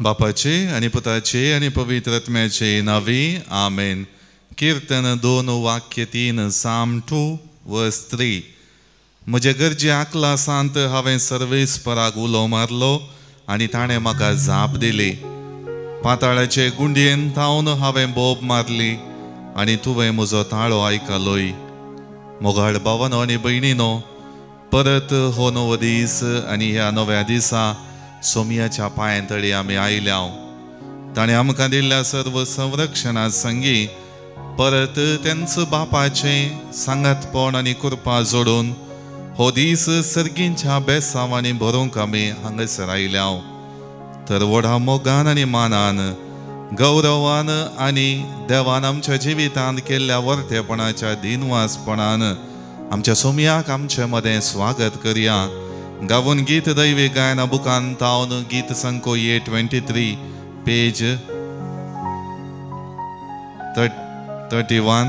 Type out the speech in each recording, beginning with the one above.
बापाचे आणि पुताचे आणि पवित्र आत्म्याचे नावे आमेन. कीर्तन 2 वाक्य 3 साम 2 वर्स 3. म्हजे गरजेक लासांत हांवें सर्वेस्पराक उलो मारलो आनी ताणें म्हाका जाप दिली. पाताळाचे गुंडयेन थावन हांवें बोब मारली आनी तुवें म्हजो ताळो आयकलोय. मोगाळ भावानो आनी भयणीनो, परत हो नवो दीस आनी ह्या नव्या दिसा सोमयाच्या पांयतळी आमी आयल्या. ताणें आमकां दिल्ल्या सर्व संरक्षणा संगी परत तेंच बापाचें सांगातपण आनी कृपा जोडून हो दीस सर्गींच्या बेसांवांनी भरूंक आमी हांगासर आयल्या. तर व्हडा मोगान आनी मानान गौरवान आनी देवान आमच्या जिवितांत केल्ल्या वर्तेपणाच्या दिनवासपणान आमच्या सोमयाक आमचे मदें स्वागत करया. गावून गीत दैवी गायना बुकान तावन गीत संको 23 पेज 31.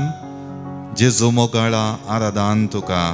जेजू मोगाळा आराधान तुका.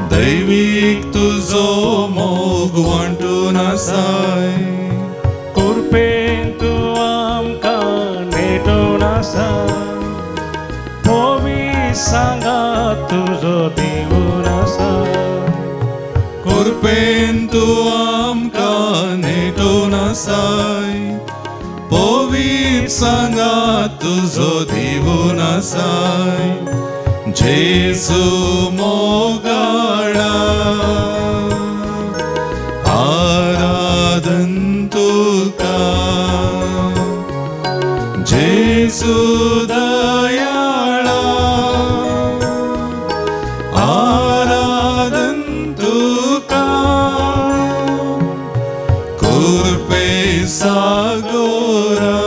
दैवीक तुजो मोग वांटून आसाय. कुरपेन तूं आमकां नेटून आसा. पोवी सांगात तुजो दिवून आसा. कुरपेन तूं आमकां नेटून आसाय. पोवी सांगात तुजो दिवून आसाय. जेजू मोगाळा आराधन तुका. जेजू दयाळा आराधन तुका. कुरपे सागोरा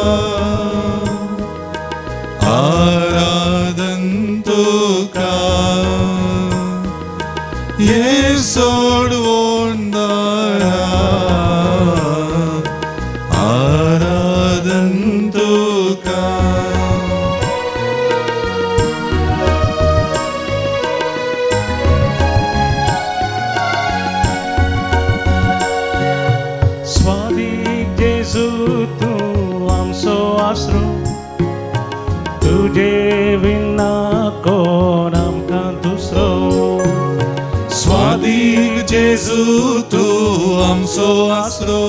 आराधन तुका. ये सोडवून दारा आराधन तुका. स्वादीक जेजू तूं आमचो आसरो. तुजे विना कोण आमकां दुसरो. स्वादीक जेजू तूं आमचो आसरो.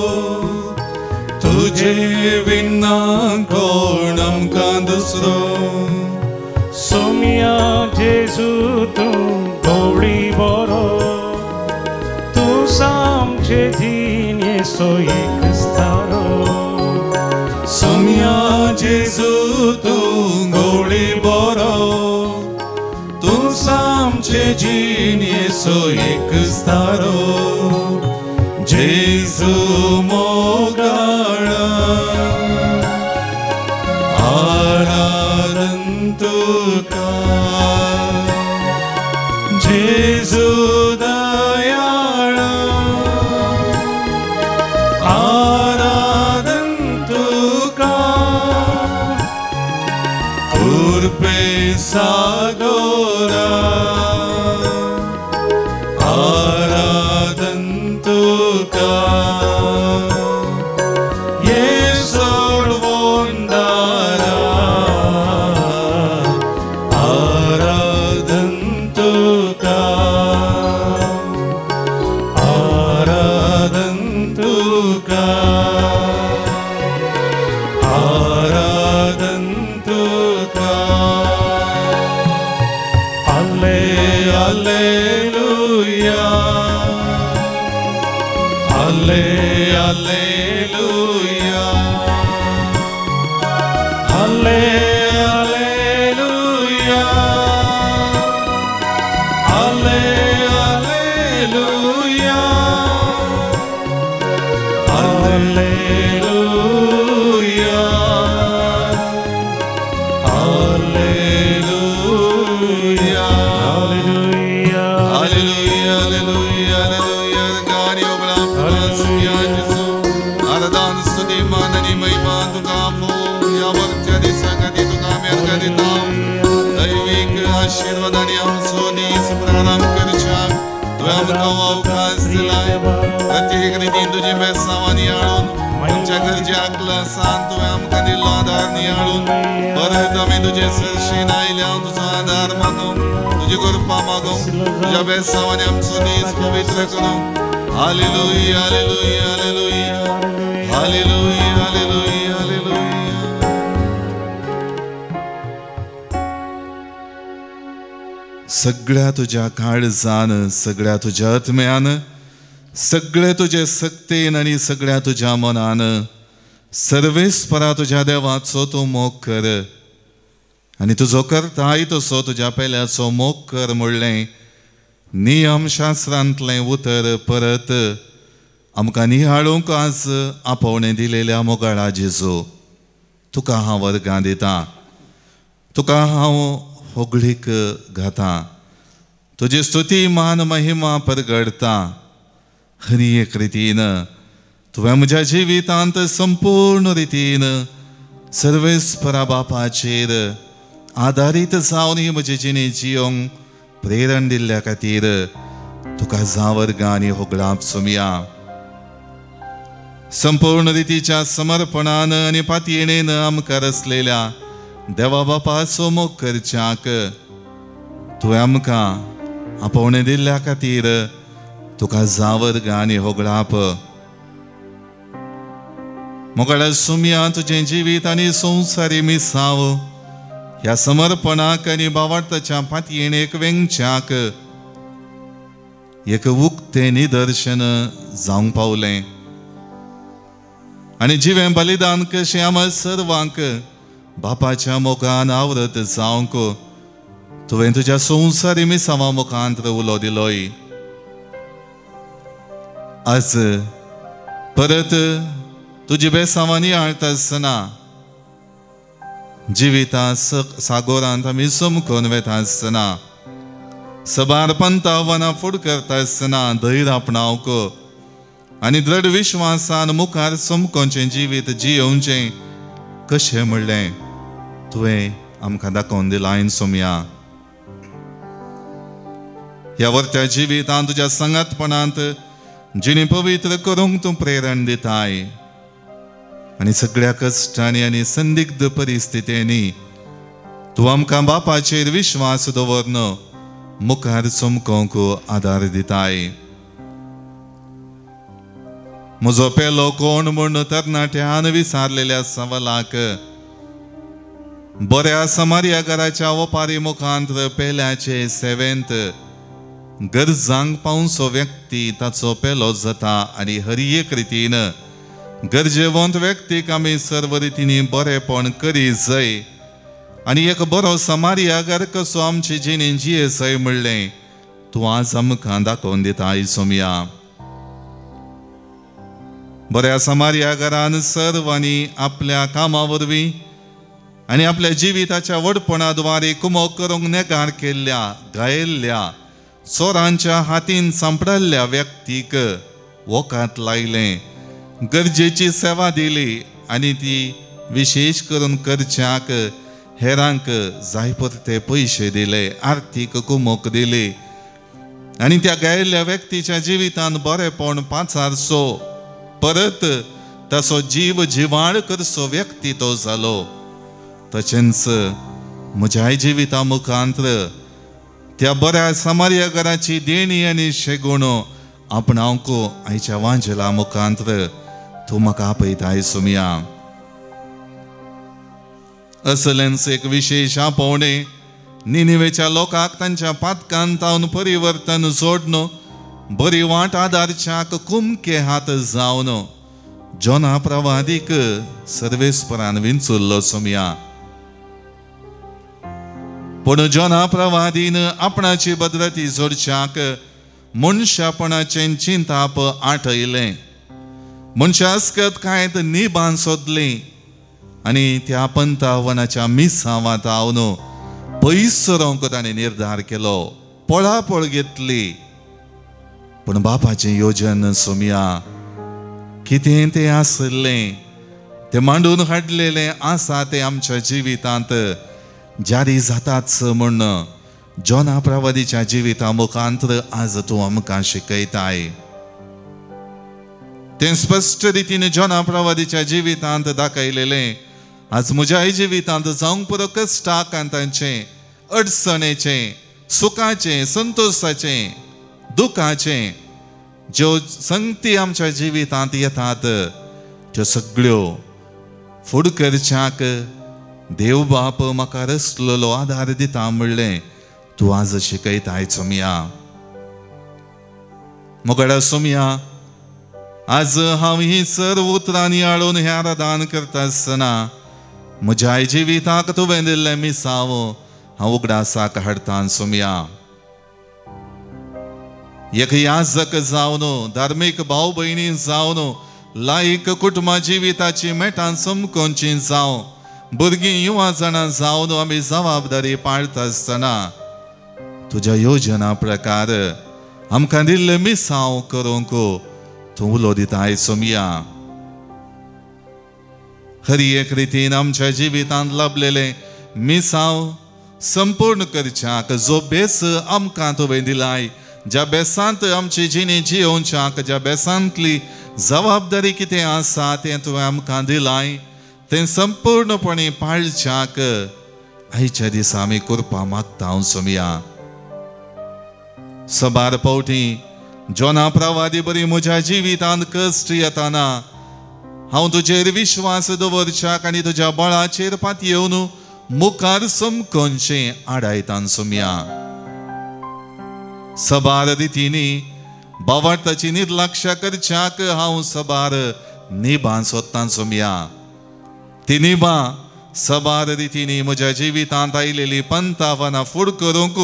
तुजे विना कोण आमकां दुसरो. सोमया जेजू तूं गवळी बरो. तूं सामचे दिन येसो एकच थारो. सोमया जेजू तूं गवळी बरो. तूं सामचे जीन येसो एकच थारो. जेजू मोगाळा आराधन तुका. जेजू दयाळा आराधन तुका. कुरपे सागोरा आराधन तुका येसोड वोंदारा आराधन तुका आराधन तुका आराधन तुका Alleluia Alleluia Alleluia Alleluia Alleluia Alleluia Alleluia Alleluia Alleluia Gani oblam Hallelujah Jesu Aradan Sudi Manani महिमा तुका हो या वर्त्यादी संगती तुका मेरगदिता दैविक आशीर्वाद आणि आमसोनीस प्रणाम करच्या तुझ्या आमका अवकाश दिलाय प्रत्येक रीतीन तुझी बेसावा नियाळून तुमच्या गरजेकला सांत तुवें आमकां दिल्लो आदार नियाळून परत आमी तुजे सरशीन आयल्या तुजो आदार मागूं तुजी कृपा मागूं तुज्या बेसावांनी आमचो दीस पवित्र करूं hallelujah hallelujah hallelujah hallelujah hallelujah hallelujah सगळ्या तुझ्या काळजान सगळ्या तुझ्या आत्म्यान सगळे तुझे सक्तीन आणि सगळ्या तुझ्या मनान सर्वेस्परा तुझ्या देवाचो तूं मोग कर आणि तुजो करताय तसो तुझ्या पेल्याचो मोग कर म्हणलें नियमशास्त्रांतलें उतर परत आमकां निहाळूंक आज आपोवणें दिलेल्या मोगाळा जेजू तुका हांव वर्गां दिता तुका हांव होगळीक घाता तुजी स्तुती मान महिमा परगडता हर एक रितीन तुवें म्हज्या जिवितांत संपूर्ण रितीन सर्वेस्परा बापाचेर आदारीत जावन ही म्हजी जिणी जियोंक प्रेरण दिल्ल्या खातीर तुका जावर्गां आनी होगळाप सुमया संपूर्ण रितीच्या समर्पणान आनी पातयेणेन आमकां रचलेल्या देवा बापाचो मोग करच्याक तुवें आमकां आपोवणें दिल्ल्या खातीर तुका जावर्गां आनी होगळाप मोगाळा सुमया तुजें जिवीत आनी संवसारी मिसाव ह्या समर्पणाक आनी भावार्थाच्या पातयेणेक वेंगच्याक एक उक्तें निदर्शन जावंक पावलें आनी जिवें बलिदान कशें आमच्या सर्वांक बापाच्या मोगान आवरत जावंक तुवें तुज्या संवसारी मिसावा मुखांत उलो दिलोय आज परत तुजी बेसावांनी हाळटा आसतना जिविता सागोरांत आमी समकोन वेता आसतना सबार पंथा आव्हानां फुड करता आसतना धैर्य आपणावंक आनी दृढ विश्वासान मुखार समकोवचें जिवीत जियोवचें कशें म्हणलें तुवें आमकां दाखोवन दिलां आयन सोमया ह्या वर्त्या जिवितांत तुज्या संगातपणांत जिणी पवित्र करूंक तूं प्रेरण दिताय आनी सगळ्या कश्टांनी आनी संदिग्ध परिस्थितींनी तूं आमकां बापाचेर विश्वास दवरन मुखार चमकोवंक आदार दिताय म्हजो पेलो कोण म्हूण तरणाट्यान विचारलेल्या सवालाक बऱ्या समारिया घराच्या ओपारी मुखांत पेल्याचे सेवेंत गरजांक पावसो व्यक्ती ताचो पेलो जाता आनी हर एक रितीन गरजेवंत व्यक्तीक आमी सर्व रितींनी बरेपण करी जाय आनी एक बरो समारियागर कसो आमची जिणी जिये जाय म्हणलें तूं आज आमकां दाखोवन दिता सोमया बऱ्या समारियागरान सर्वांनी आपल्या कामा वरवीं आनी आपल्या जिविताच्या वडपणाद्वारे कुमो करूंक नेगार केल्ल्या गायल्ल्या चोरांच्या हातीन सांपडल्ल्या व्यक्तीक वोकांत लायलें गरजेची सेवा दिली आनी ती विशेष करून करच्याक हेरांक जाय परते पयशे दिले, आर्थीक कुमक दिली आणि त्या गायिल्ल्या व्यक्तीच्या जिवितान बरेपण पाचारसो, परत तसो जीव जिवाळ करसो व्यक्ती तो जालो. तशेंच म्हज्याय जिविता मुखांतर त्या बऱ्या समारिया घराची देणी आनी शेगुणो आपणावंक आयच्या वांजेला मुखांतर तूं म्हाका आपयताय सुमिया. असलेंच एक विशेष आपोवणे निनिवेच्या लोकांक तांच्या पातकान तावन परिवर्तन जोडनो, बरी वाट आदारच्याक कुमके हात जावन जोना प्रवादीक सर्वेस्परान विंचुल्लो सुमिया. पूण जोना प्रवादीन आपणाची बदलती जोडच्याक मनशापणाचे चिंताप आठयलें. मनशा आसकत कांयत निबान सोदली आनी त्या पंतावनाच्या मिसांवांत हांवन पयस रावंक ताणें निर्धार केलो, पळापळ घेतली. पूण बापाचें योजन सुमिया कितें तें आसलें तें मांडून हाडलेलें आसा तें आमच्या जिवितांत जारी जाताच म्हण जोना प्रवादीच्या जिविता मुखांतर आज तूं आमकां शिकयताय. तें स्पश्ट रितीन जोना प्रवादीच्या जिवितांत दाखयलेलें आज म्हज्याय जिवितांत जावंक पुरो कश्टाकांतांचें, अडचणेचें, सुखाचें, संतोशाचें, दुखाचें ज्यो संगती आमच्या जिवितांत येतात त्यो सगळ्यो फुड करच्याक देव बाप म्हाका रसलेलो आदार दिता म्हणलें तूं आज शिकयताय सुमिया. मोगडा सुमिया, आज हांव ही सर्व उतरां नियाळून हें आराधन करता आसतना म्हज्याय जिविताक तुवें दिल्लें मिसांव हांव उगडासाक हाडटां सुमिया. एक याजक जावन, धार्मीक भाव भयणी जावन, लायक कुटुंबा जिविताची मेटां समकोवची जावं, भुरगीं युवा जाणां जावन आमी जबाबदारी पाळटा आसतना तुज्या योजना प्रकार आमकां दिल्लें मिसांव करूंक तूं उलो दिताय सुमिया. खरी एक रितीन आमच्या जिवितांत लाभलेलें मिसांव संपूर्ण करच्याक जो बेस आमकां तुवें दिलाय, ज्या बेसांत आमची जिणी जियोवच्याक ज्या बेसांतली जबाबदारी कितें आसा तें तुवें आमकां दिलाय, तें संपूर्णपणी पाळच्याक आयच्या दिसा आमी करपा मागता हांव सुमिया. सबार पावटी जोना प्रवादी बरी म्हज्या जिवितांत कश्ट येताना हांव तुजेर विश्वास दवरच्याक आनी तुज्या बळाचेर पातयेवन मुखार समकोनचें आडायतां सुमिया. सबार रितीनी बावार्थाची निर्लक्ष्य करच्याक हांव सबार निभां सोदतां सुमिया. ती निभां सबार रितीनी म्हज्या जिवितांत आयलेली पंतावनां फूड करूंक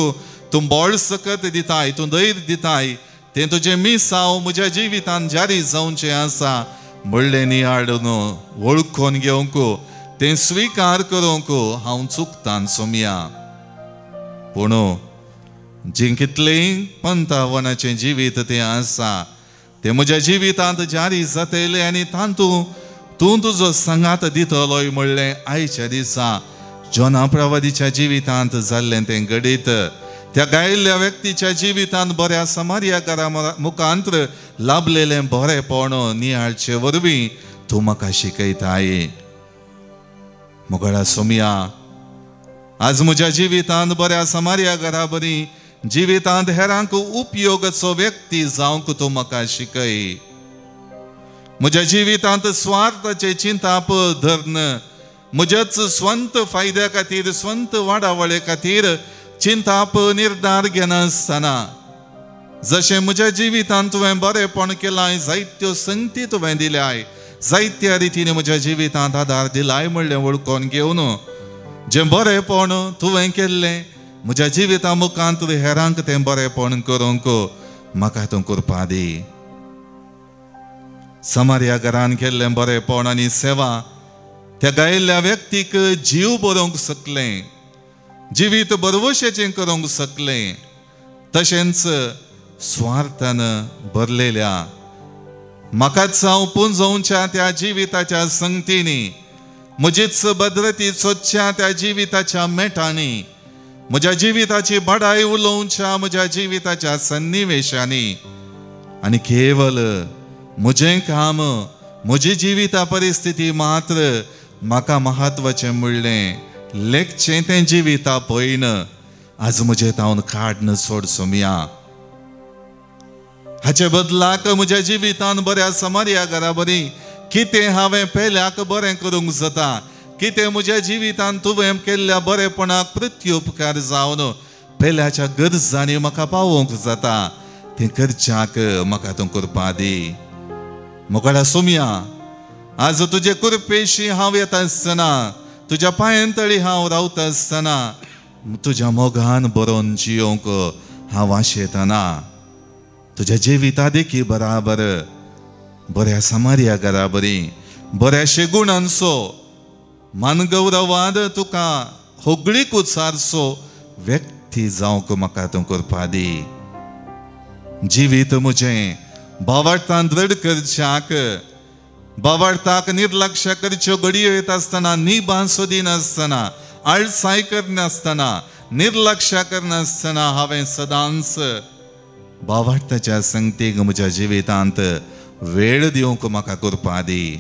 तूं बोळ सकत दिताय, तूं धैर्य दिताय. तें तुजें मिसांव म्हज्या जिवितांत जारी जावचें आसा म्हणलें नियाळून वळखून घेवंक, तें स्विकार करूंक हांव चुकतां सुमिया. पूण जी कितलें पंतावनाचें जिवीत तें आसा तें म्हज्या जिवितांत जारी जातलें आनी तातूंत तूं तुजो सांगात दितलोय म्हणलें आयच्या दिसा जोना प्रवादीच्या जिवितांत जाल्लें तें घडीत त्या गायिल्ल्या व्यक्तीच्या जिवितांत बऱ्या समारिया घरा मुखांतर लाभलेलें बरेपण नियाळचे वरवीं तूं म्हाका शिकयताय. मोगळा सुमिया, आज म्हज्या जिवितांत बऱ्या समारिया घरा बरी जिवितांत हेरांक उपयोगाचो व्यक्ती जावंक तूं म्हाका शिकय. म्हज्या जिवितांत स्वार्थाचे चिंताप धरन, म्हज्याच स्वंत फायद्या खातीर, स्वंत वाडावळे खातीर चिंताप निर्धार घेनासतना जशें म्हज्या जिवितांत तुवें बरेपण केलाय, जायत्यो संगती तुवें दिल्याय, जायत्या रितीन म्हज्या जिवितांत आदार दिलाय म्हणलें वळखून घेवन जें बरेपण तुवें केल्लें म्हज्या जिविता मुखांत हेरांक तें बरेपण करूंक म्हाका तूं करपा दी. समारिया घरान केल्लें बरेपण आनी सेवा त्या गायिल्ल्या व्यक्तीक जीव बरोवंक शकलें, जिवीत बरवशेचें करूंक शकलें. तशेंच स्वार्थान भरलेल्या म्हाकाच हांव पुंजोवच्या त्या जिविताच्या संगतींनी म्हजीच भद्रती सोदच्या त्या जिविताच्या मेटांनी, म्हज्या जिविताची बडाई उलोवच्या म्हज्या जिविताच्या सन्निवेशांनी, आनी केवल म्हजें काम, म्हजी जिविता परिस्थिती मात्र म्हाका महत्वाचें म्हणलें लेखचें तें जिविता पळयन आज म्हजें तावन काडन सोड सोमया. हाचे बदलाक म्हज्या जिवितान बऱ्या समार्या घरा बरी कितें हांवें पेल्याक बरें करूंक जाता, कितें म्हज्या जिवितान तुवें केल्ल्या बरेपणाक प्रत्युपकार जावन पेल्याच्या गरजांनी म्हाका पावोवंक जाता, तें करच्याक म्हाका तूं कृपा दी. मोकळा सोमया, आज तुजे कृपेशी हांव येता आसतना, तुज्या पांयतळी हांव रावता आसतना तुज्या मोगान बरोवन जियोंक हांव आशेतना. तुज्या जिविता देखी बराबर बऱ्या समार्या घरा बरी बऱ्याशे गुणांचो मानगौरवाद तुका होगळीक उचारचो व्यक्ती जावंक म्हाका तूं कृपा दी. जिवीत म्हजें बावळटान दृढ करच्याक, बावळटाक निर्लक्ष करच्यो घडयो येता आसतना, निबांसो दिनासतना, आळसाय करनासतना, निर्लक्ष करनासतना हांवें सदांच बावळटाच्या संगतीक म्हज्या जिवितांत वेळ दिवंक म्हाका कृपा दी.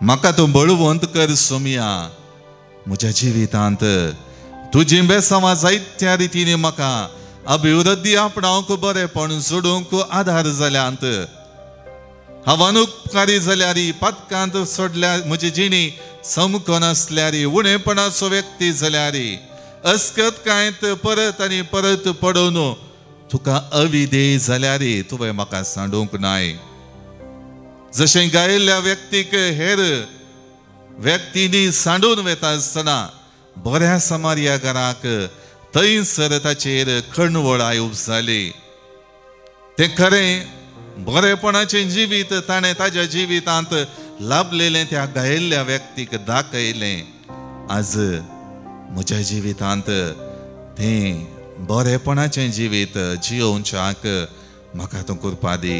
म्हाका तूं बळवंत कर सोमया. म्हज्या जिवितांत तुजी बेसांवां जायत्या रितींनी म्हाका अभिवृद्धी आपणावंक बरेपण जोडूंक आधार जाल्यांत, हांव अनुपकारी जाल्यार, पदकांत सोडल्या म्हजी जिणी समको नासल्यार, उणेपणाचो व्यक्ती जाल्यार, अस्कतकायेंत परत आनी परत पडून तुका अविधेय जाल्यार तुवें म्हाका सांडूंक नाय. जशें गायिल्ल्या व्यक्तीक हेर व्यक्तींनी सांडून वेता आसतना बऱ्या समार्या घराक थंयसर ताचेर खणवळाय उपजाली. तें खरें बरेपणाचें जिवीत ताणें ताज्या जिवितांत लाभलेलें त्या गायिल्ल्या व्यक्तीक दाखयलें. आज म्हज्या जिवितांत तें बरेपणाचें जिवीत जियोवच्याक म्हाका तूं कृपा दी.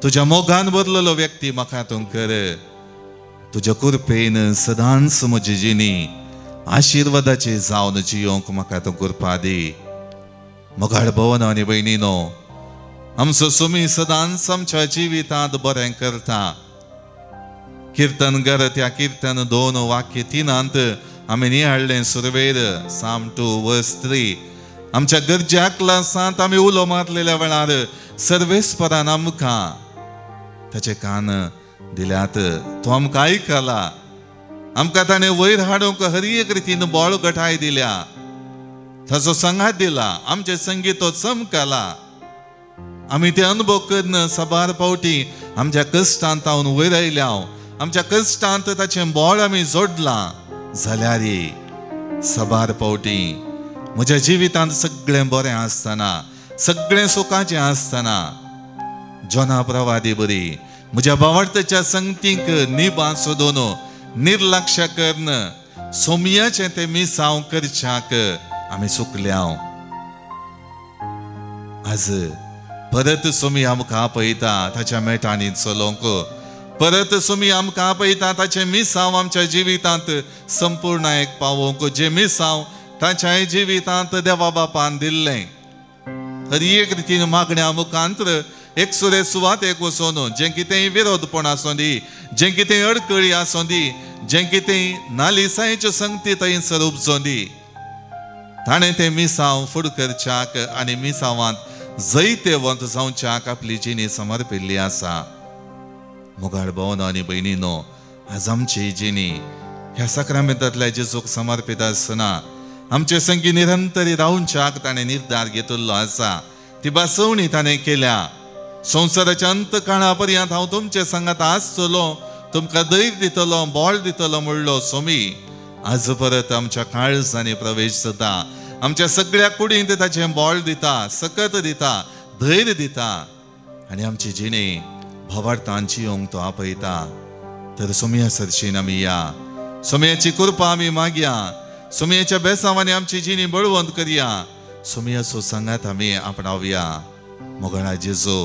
तुज्या मोगान बदललो व्यक्ती म्हाका तूं कर. तुज्या कृपेन सदांच म्हजी जिणी आशिर्वादाची जावन जियोंक म्हाका तूं कृपा दी. मोगाळ भवन आनी भयणीनो, आमचो सुमी सदांच आमच्या जिवितांत बरें करता. कीर्तनगर त्या कीर्तन 2 वाक्य 3 आमी निहाळ्ळें सुरवेर Psalm 2:3. आमच्या गरज्या क्लासांत आमी उलो मारलेल्या वेळार सर्वेस्परान आमकां ताचे कान दिल्यात. तो आमकां आयकला. आमकां ताणें वयर हाडूंक हर एक रितीन बळ घटाय दिल्या. ताचो संगात दिला. आमचे संगीत तो चमकला. आमी ते अनुभव करन सबार पावटी आमच्या कश्टांत हांव वयर आयल्या. आमच्या कश्टांत ताचें बळ आमी जोडलां जाल्यार सबार पावटी म्हज्या जिवितांत सगळें बरें आसतना, सगळें सुखाचें आसतना जोना प्रवादी बरी म्हज्या बावळटाच्या संगतीक निबां सोदून निर्लक्ष करन सोमयाचें तें मिसांव करच्याक आमी चुकल्या. आज परत सोमी आमकां आपयता ताच्या मेटांनी चलोवंक. परत सोमी आमकां आपयता ताचें मिसांव आमच्या जिवितांत संपूर्णायेक पावोवंक. जें मिसांव ताच्या जिवितांत देवा बापान दिल्लें हर एक रितीन मागण्या मुखांतर एक सुरे सुवातेक वचून जें कितेंय विरोधपण आसूं दी, जें कितेंय अडकळी आसूं दी, जें कितेंय नालिसायेच्यो संगती थंयसर उपजों दी, ताणें तें मिसांव फुड करच्याक आनी मिसांवांत जैतेवंत जावच्याक आपली जिणी समर्पिल्ली आसा. मोगाळ भवन आनी भयणीनो, आज आमची जिणी ह्या सक्रामेंतांतल्या जेजूक समर्पित आसतना आमचे संगी निरंतरी रावच्याक ताणें निर्धार घेतिल्लो आसा. ती बासवणी ताणें केल्या. संवसाराच्या अंत काळा पर्यंत हांव तुमचे संगात आसतलो, तुमकां धैर्य दितलो, बळ दितलो म्हणलो सोमी. आज परत आमच्या काळजांनी प्रवेश जाता. आमच्या सगळ्या कुडींत ताचें बळ दिता, सकत दिता, धैर्य दिता आनी आमची जिणी भावार्थान जियोंक तो आपयता. तर सोमया सरशीन आमी या. सोमयाची कृपा आमी मागया. सोमयाच्या बेसांवांनी आमची जिणी बळवंत करया. सोमयाचो संगात आमी आपणावया. मोगळा जेजू,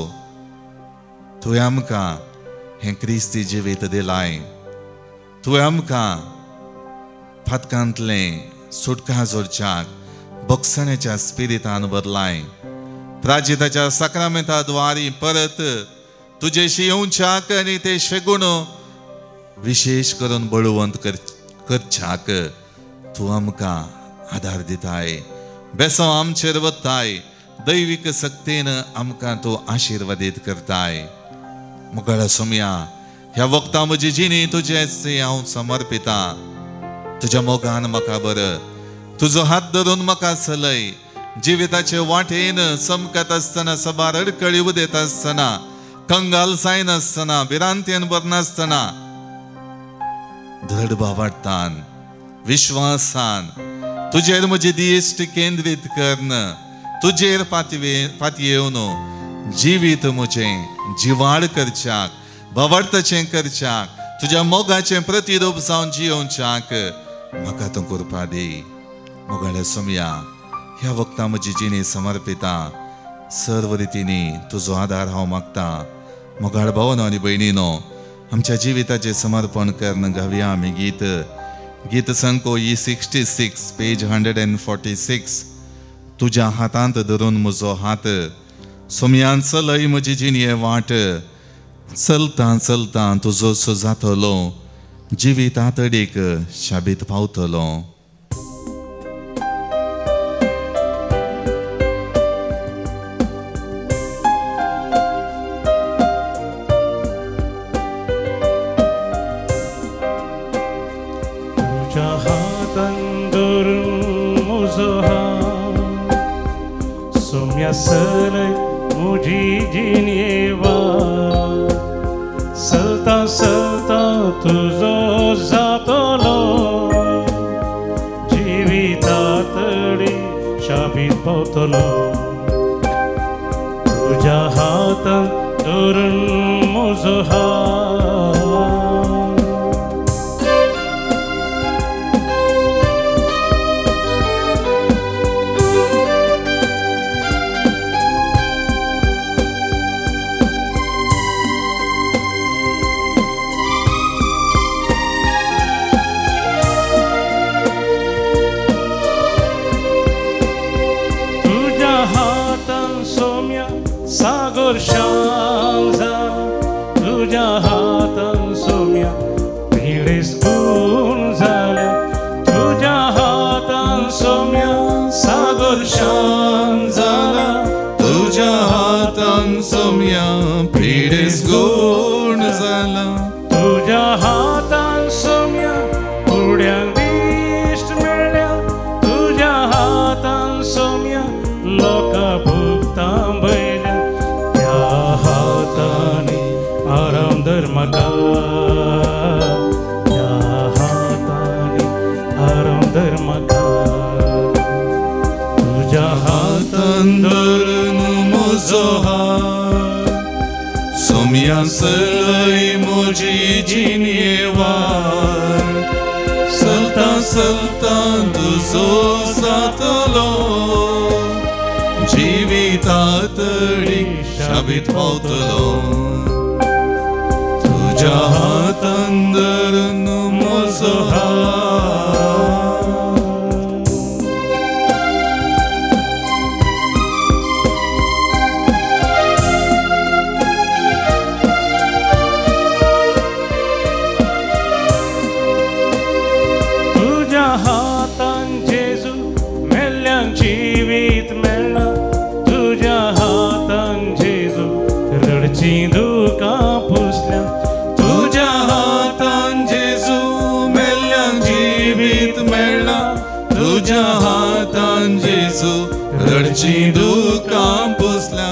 तुवें आमकां हें क्रिस्ती जिवीत दिलाय. तुवें आमकां फातकांतले सुटका जोडच्याक बक्षण्याच्या स्पिरितान बदलाय. प्राचिताच्या साक्रामेंता द्वारी परत तुजेशी येवच्याक आनी ते शेगूण विशेष करून बळवंत करच्याक तूं आमकां आदार दिताय. बेसो आमचेर वताय. दैवीक सक्तीन आमकां तूं आशिर्वादीत करताय. मुखार सोम्या ह्या वक्ता म्हजी जिणी तुजेच हांव समर्पिता. तुज्या मोगान म्हाका बर. तुजो हात धरून म्हाका चलय. जिविताचे वाटेन चमकत आसतना, सबार अडकळी उदेत आसतना, कंगाल जायन आसतना, भिरांतेन बरनासतना दृढ भावार्थान विश्वासान तुजेर म्हजी दिश्ट केंद्रीत करन. तुजेर फाती येवन जिवीत म्हजें जिवाड करच्याक, भावार्थाचें करच्याक, तुज्या मोगाचें प्रतिरूप जावन जियोवच्याक म्हाका तूं कृपा दी. मोगाळ्या सोम्या ह्या वक्ता म्हजी जिणी समर्पिता. सर्व रितींनी तुजो आदार हांव मागता. मोगाळ भावनो आनी भयणीनो, आमच्या जिविताचें समर्पण करन गावया आमी गीत संको E66 पेज 146. तुज्या हातांत धरून म्हजो हात, सोम्यान चलय म्हजी जिणये वाट. चलता चलता तुजो जातलो, जिवितात अडेक शाबीत पावतलो. Sălăi mugiginieva, sălta sălta tuzo zatolo, jivitatări shabit pautolo. Tuja hatan durun muzoha. Sagor shanza, tuja hatan somya, piles gunzala, tuja hatan somya, sagor shanzala, तुझ्या हातान सोम्या पिडेस गुण जाला. तुजा hatan somya, पुड्यांक दिश्ट मेळ्ळ्या, तुजा hatan somya, लोका भुगतां बैल्या. आराम धर्मका, या हाताने आराम धर्मका. तुझ्या हातान धरून म्हजो हात, सोम्या चलय म्हजी जिणये वाट. चलता चलता तुजो जातलो, जिवितात शाबीत पावतलो. तुझ्या हातान धरून म्हजो हात. तुझ्या हातान जेजू मेल्ल्यांक जिवीत मेळ्ळा. तुझ्या हातान जेजू रडचीं दुकां पुसल्या. तुझ्या हातान जेजू मेल्ल्यांक जिवीत मेळ्ळा. तुझ्या हातान जेजू रडचीं दुकां पुसल्या.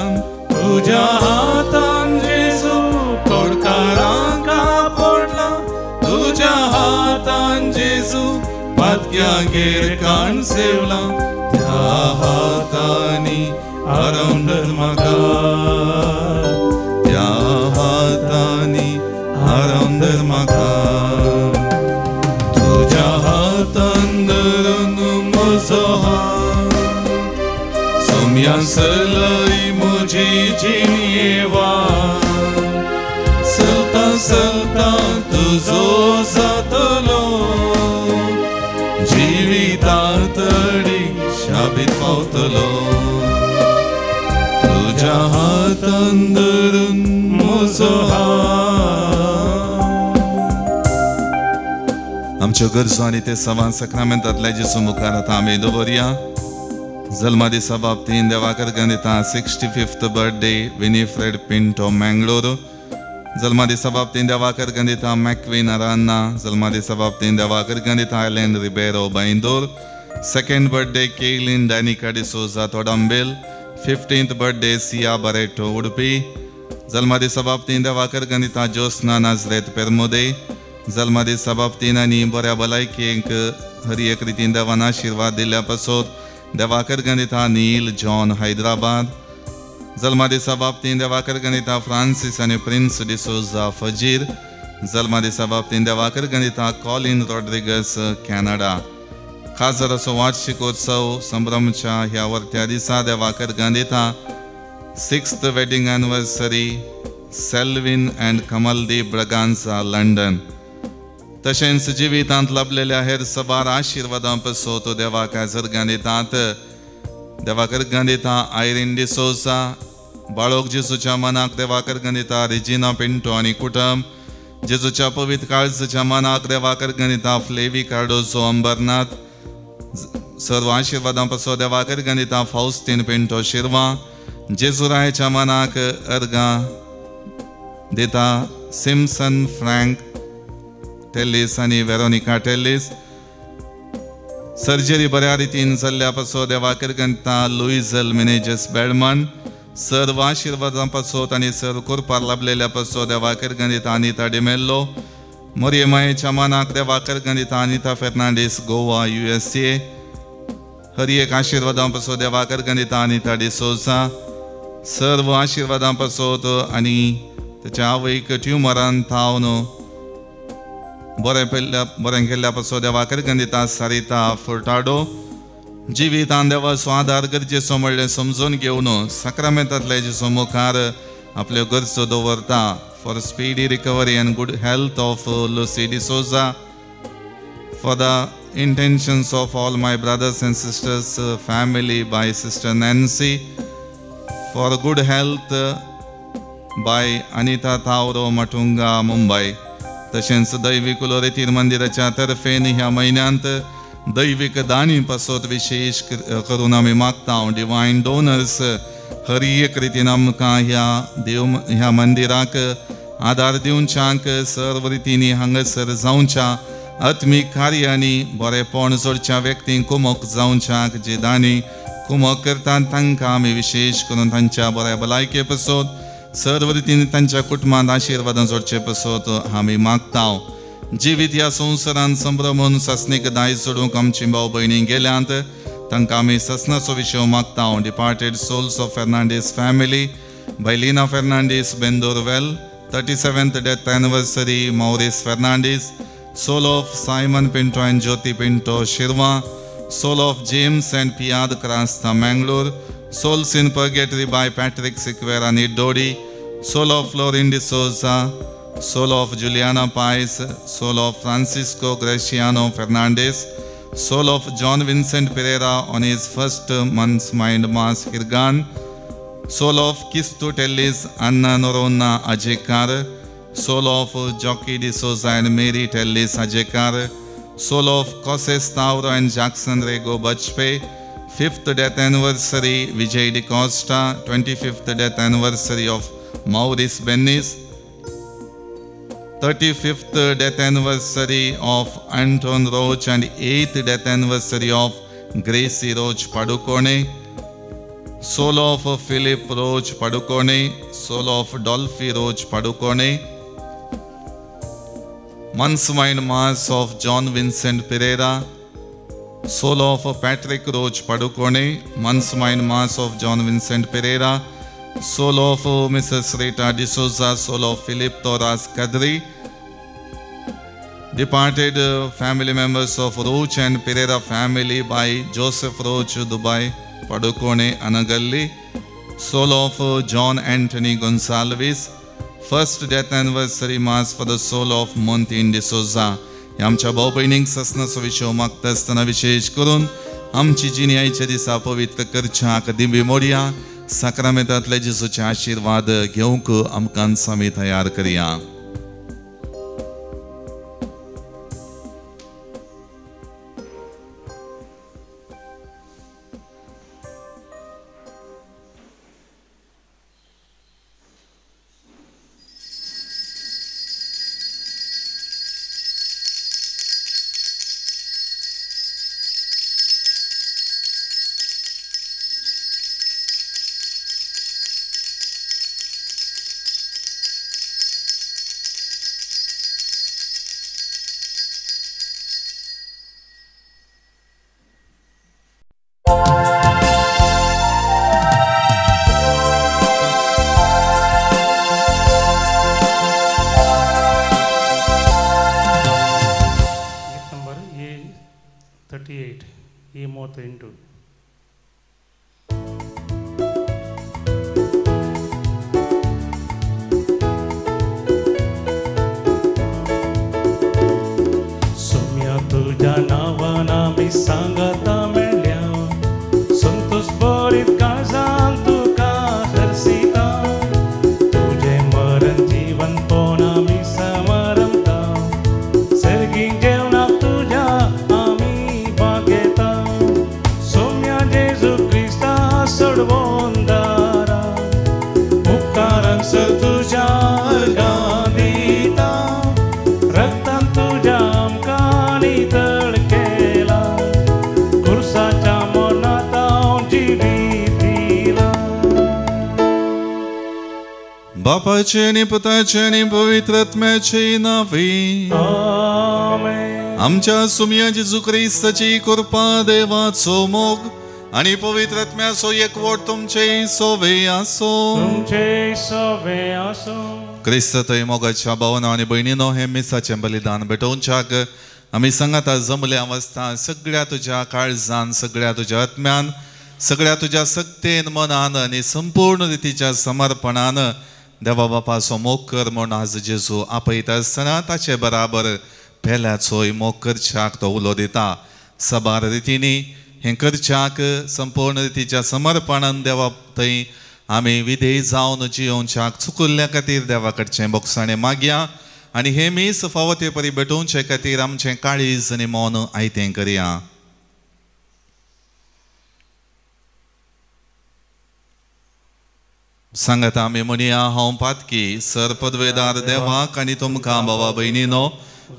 तुझ्या हातान जेजू तोडकारांक आपडला. तुझ्या हातान जेजू पातक्यागेर काण सेवला. त्या हातांनी आराम धर्मका, त्या हातांनी आराम धर्मका. तुझ्या हातान धरून म्हजो हात, सोम्या चलय म्हजी जिणये वाट. चलता चलता तुजो जातलो, पावतलो तुझ्या हातान धरून म्हजो आमच्यो गरजो आनी ते सवां सक्रामेंतांतल्या जेजू मुखार आतां आमी दवरया. जल्मा दिसा बाबतीन देवाकर गणिता 65th बर्थडे विनीफ्रेड पिंटो मंगळूर. जल्मा दिसा बाबतीन देवाकर गणिता मॅक्विन अरान्ना. जल्मा दिसा बाबतीन देवाकर गणिता आयलैंड Ribeiro Baindur. Second birthday Kaylin Danica D'Souza Thodambail. 15th birthday Siya Barreto Udupi. जल्मा दिसा बाबतीन देवाकर गणिता ज्योत्स्ना नाजरेत पेरमोदे. जल्मा दिसा बाबतीन आनी बऱ्या भलायकेक हर एक रितीन देवान आशिर्वाद दिल्ल्या पासत देवाकर गणिता नील जॉन हैदराबाद. जल्मा दिसा बाबतीन देवाकर गणिता फ्रांसिस आनी प्रिन्स डिसोजा फजीर. जल्मा दिसा बाबतीन देवाकर गणिता कॉलिन रॉड्रिगस कॅनडा. खास जर असो वार्षिकोत्सव संभ्रमच्या ह्या वर्त्या दिसा देवाकर गणिता 6th wedding anniversary Selvin and Kamaldeep Braganza London. तशेंच जिवितांत लाभलेल्या हेर सबार आशिर्वादां पासत देवाकर गणितात देवाकर गणिता आयरीन डिसोजा. बाळोक जेजूच्या मनाक देवाकर गणिता रिजिना पिंटो आनी कुटुंब. जेजूच्या पवित्र काळजाच्या मनाक देवाकर गणिता फ्लेवी कार्डोजो अंबरनाथ. सर्व आशिर्वादां पासत देवाकर गणिता फाउस्टीन पिंटो शिरवा. जेजूरायाच्या मनाक अर्गां दिता सिम्सन फ्रँक टेलिस आनी वेरोनिका टेलिस. सर्जरी बऱ्या रितीन जाल्ल्या पासत देवाकर गणिता लुइजल मिनेजस बेडमन. सर्व आशिर्वादां पासत आनी सर्व कुरपार लाभलेल्या पासत देवाकर गणिता अनिता डिमेल्लो. मोरयेमायेच्या मनाक देवाकर गणिता अनिता फेर्नांडीस गोवा USA. हर एक आशिर्वादां पासत देवाकर गणिता अनिता डिसोजा. सर्व आशिर्वादां पासत आनी त्याच्या आवयक ट्युमरान थावन बरें केल्ल्या पासत देवाकर गणिता सारिता फुर्टाडो. जिवितान देवाचो आदार गरजेचो म्हणलें समजून घेवन सक्रामेंतांतल्या जेजू मुखार आपल्यो गरजो दवरता. For speedy recovery and good health of Lucy D'Souza. For the intentions of all my brothers and sisters family by sister Nancy. For good health by Anita Tauro Matunga Mumbai. तशेंच दैवीक उलोरेतीर मंदिराच्या तर्फेन ह्या म्हयन्यांत दैवीक दानी पासत विशेष करून आमी मागता. डिवायन डोनर्स हर एक रितीन आमकां ह्या मंदिराक आदार दिवच्यांक सर्व रितींनी हांगासर जावच्या आत्मीक कार्यांनी बरेपण जोडच्या व्यक्तींक कुमक जावच्याक जे दानी कुमक करतात तांकां आमी विशेष करून तांच्या बऱ्या भलायके पासत सर्व रितीन तांच्या कुटुंबांत आशिर्वादां जोडचे पासत आमी मागता. जिवीत ह्या संवसारांत संभ्रमून ससनीक दायज सोडूंक आमची भाव भयणी गेल्यांत तांकां आमी ससनाचो विशय मागता. Departed souls of Fernandes family बैलिना Fernandes Bendurwell. 37th death anniversary Maurice Fernandes. Soul of Simon Pinto and Jyothi Pinto Shirva. Soul of James and पियाद Crasta Mangaluru. Souls in Purgatory by Patrick Siqueira Nidodi. Soul of Florin D'Souza. Soul of Juliana Pais. Soul of Francisco Graciano Fernandez. Soul of John Vincent Pereira on his first month's mind mass Hirgan. Soul of Kistu Tellis Anna Norona Ajekar. Soul of Jockey D'Souza and Mary Tellis Ajekar. Soul of Koses Tauro and Jackson Rego Bachpe. 5th death anniversary Vijay De Costa. 25th death anniversary of Maurice Bennis. 35th death anniversary of Anton Roach and 8th death anniversary of Gracie Roach Padukone. Soul of Philip Roach Padukone. Soul of Dolphy Roach Padukone. Month's mind mass of John Vincent Pereira. Soul of Patrick Roach Padukone. Month's mind mass of John Vincent Pereira. Soul of Mrs. Rita D'Souza. Soul of Philip Torres Kadri. Departed family members of Roach and Pereira family by Joseph Roach Dubai Padukone Anagalli. Soul of John Anthony Gonsalves. First death anniversary mass for the soul of Montin D'Souza. आमच्या भाऊ बहिणींक ससनाचो विशय मागता आसतना विशेष करून आमची जिनियाच्या दिसा पवित्र करच्याक दिवी मोडया साक्रामेंतांतले जेजूचे आशीर्वाद घेवंक आमकां आमी तयार करया. बापाचे आणि पुताचे आणि पवित्रात्म्याचे नावी आमेन. आमच्या सुम्या जेजू ख्रिस्ताची कृपा देवाचो मोग आणि पवित्रात्म्याचो एकवट तुमचे सोवे आसो. तुमचे सोवे आसो. क्रिस्त थंय मोगाच्या भावना आणि भयणीनो हे मिसाचें बलिदान भेटोवच्याक आमी सांगात जमल्या अवस्था सगळ्या तुझ्या काळजान सगळ्या तुझ्या आत्म्यान सगळ्या तुझ्या सक्तेन मनान आणि संपूर्ण रितीच्या समर्पणान देवा बापाचो मोग कर म्हूण आज जेजू आपयता आसतना ताचे बराबर पेल्याचोय मोग करच्याक तो उलो दिता. सबार रितीनी हें करच्याक संपूर्ण रितीच्या समर्पणान देवा थंय आमी विधेय जावन जियोवच्याक चुकुल्ल्या खातीर देवा कडचें बोगसाणें मागया आनी हे मीस फावते परी भेटोवचे खातीर आमचें काळीज आनी मौन आयतें करया. सांगात आमी म्हणया हांव पातकी सर पदवेदार देवाक आनी तुमकां बाबा भयणीनो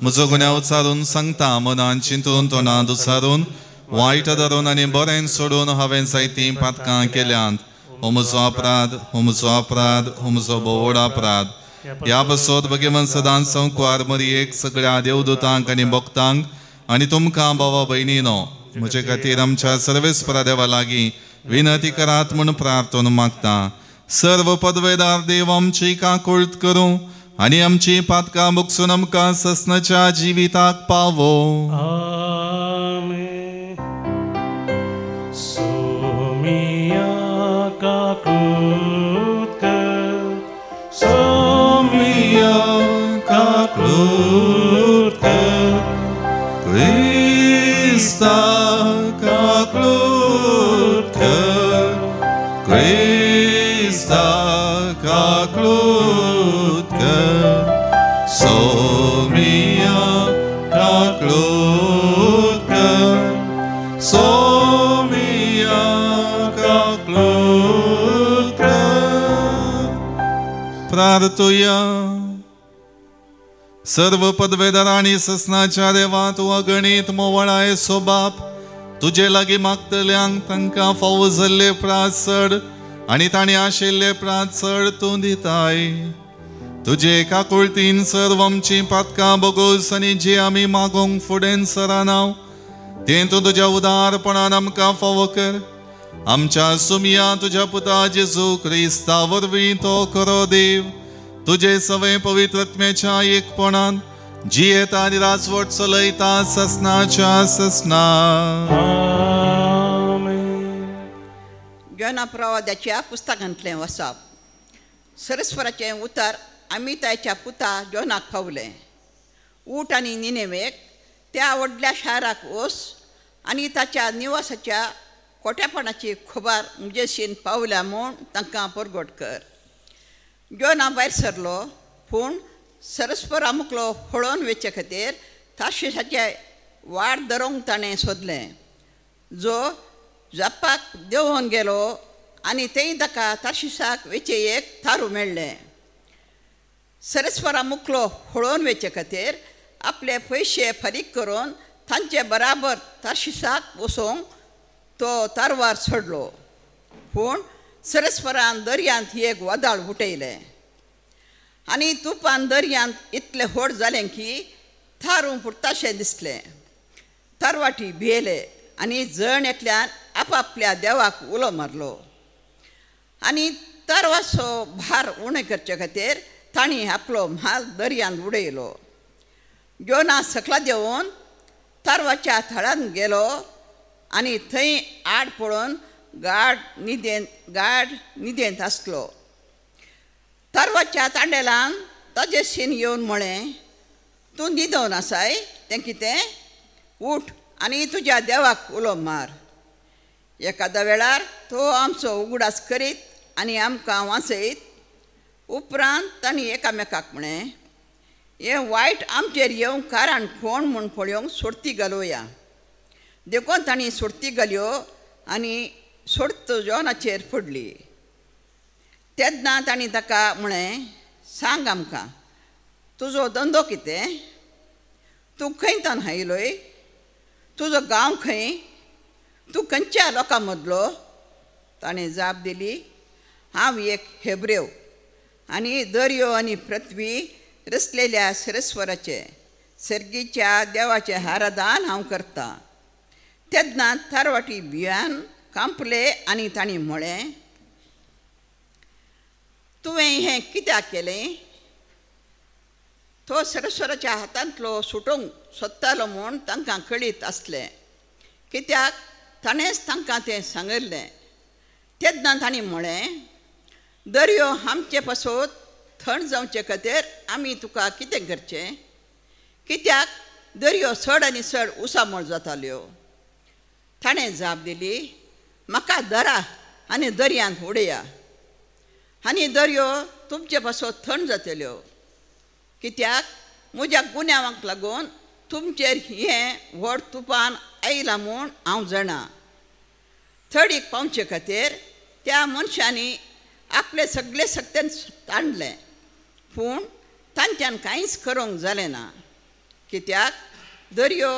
म्हजो गुन्यांव उचारून सांगता मनान चिंतून तोंडांत उचारून वायट धरून आनी बरें सोडून हांवें जायतीं पातकां केल्यांत. हो म्हजो अपराध हो म्हजो अपराध हो म्हजो बोवड अपराध. ह्या बसोत भगवंत सदांच संकवार मरयेक सगळ्या देवदूतांक आनी भक्तांक आनी तुमकां बाबा भयणीनो म्हजे खातीर आमच्या सर्वेस्परा देवा लागीं विनंती करात म्हूण प्रार्थन मागता. सर्व पदवेदार देव आमची काकुळट करूं आनी आमची पातकां बुगसून आमकां ससनाच्या जिविताक पावो. आमेन. सोमिया काकुळट कर. सोमिया काकुळट कर. क्रिस्ता काकुळट कर. क्रिस्ता काकुळट कर. सोमिया काकुळट कर. सोमिया काकुळट कर. प्रार्थुया. सर्व पदवेदारांनी ससनाच्या देवा तूं अगणित मोवळाय सो बाप तुजे लागीं मागतल्यांक तांकां फावो जाल्ले प्राचड आनी तांणी आशिल्ले प्राचड तूं दिताय. तुजे काकुळटीन सर्व आमची पातकां बोगोस आनी जी आमी मागोंक फुडें सरानाव तें तूं तुज्या उदारपणान आमकां फावो कर. आमच्या सुमया तुज्या पुता जेजू क्रिस्ता वरवीं तो खरो देव तुजे सवे पवित्रत्म्याच्या एकपणान जियेता आनी राजवट चलयता ससनाच्या ससना. योना प्रवाद्याच्या पुस्तकांतलें वचप. सरस्वराचें उतर अमिताच्या पुता जोनाक पावलें. ऊट आनी निनेवेक त्या व्हडल्या शाराक वच आनी ताच्या निवासाच्या खोट्यापणाची खबर मुजेशीन पावल्या म्हूण तांकां परगट कर. जोना भायर सरलो पूण सरस्परा मुखलो पळोवन वेचे खातीर तार्शिशाचे वाट धरूंक ताणें सोदलें. जो जप्पाक देंवोन गेलो आनी थंय ताका तार्शिशाक वेचेयेक थारू मेळ्ळें. सरस्परा मुखलो पळोवन वेचे खातीर आपले पयशे फारीक करून तांचे बराबर तार्शिशाक वचोंक तो तारवार सोडलो. पूण सरस्परान दर्यांत एक वदाळ उठयलें आनी तुपान दर्यांत इतलें व्हड जालें की थारू पुरताशें दिसलें. तरवाटी भियेले आनी जण एकल्यान आपापल्या देवाक उलो मारलो. आनी तरवाचो भार उणें करचे खातीर तांणी आपलो म्हाल दर्यांत उडयलो. जोना सकला देंवून तरवाच्या थळांत गेलो आनी थंय आड पळोवन गाढ न्हिदेंत आसलो. तरवाच्या तांडेलान ताजे शीन येवन म्हळें, तूं न्हिदोवन आसाय तें कितें? उठ आनी तुज्या देवाक उलो मार. एकाद्या वेळार तो आमचो उगडास करीत आनी आमकां वाचयत. उपरांत तांणी एकामेकाक म्हळें, हें वायट आमचेर येवंक कारण कोण म्हूण पळोवंक सोडती घालुया. देखून तांणी सोडती घाल्यो आनी सोडत जोनाचेर पडली. तेन्ना तांणी ताका म्हळें, सांग आमकां, तुजो धंदो कितें? तूं खंयच्यान आयलोय? तुजो गांव खंय? तूं खंयच्या लोकां मदलो? ताणें जाप दिली, हांव एक हेब्रेव आनी दर्यो आनी पृथ्वी रचलेल्या सरस्वराचे सर्गीच्या देवाचें आराधन हांव करतां. तेन्ना तरवाटी भियान कांपले आनी तांणी म्हळें, तुवें हें कित्याक केलें? तो सरस्वराच्या हातांतलो सुटोवंक सोदतालो म्हूण तांकां कळीत आसलें, कित्याक ताणेंच तांकां तें सांगलें. तेन्ना तांणी म्हळें, दर्यो आमचे पासत थंड जावचे खातीर आमी तुका कितें करचें? कित्याक दर्यो चड आनी चड उसामळ जाताल्यो. ताणें जाप दिली, म्हाका धरा आनी दर्यांत उडया आनी दर्यो तुमचे पासत थंड जातल्यो. कित्याक म्हज्या गुन्यांवाक लागून तुमचेर हें व्हड तुफान आयलां म्हूण हांव जाणा. थडीक पावचे खातीर त्या मनशांनी आपले सगळे सत्यान ताणलें पूण तांच्यान कांयच करूंक जालें ना. कित्याक दर्यो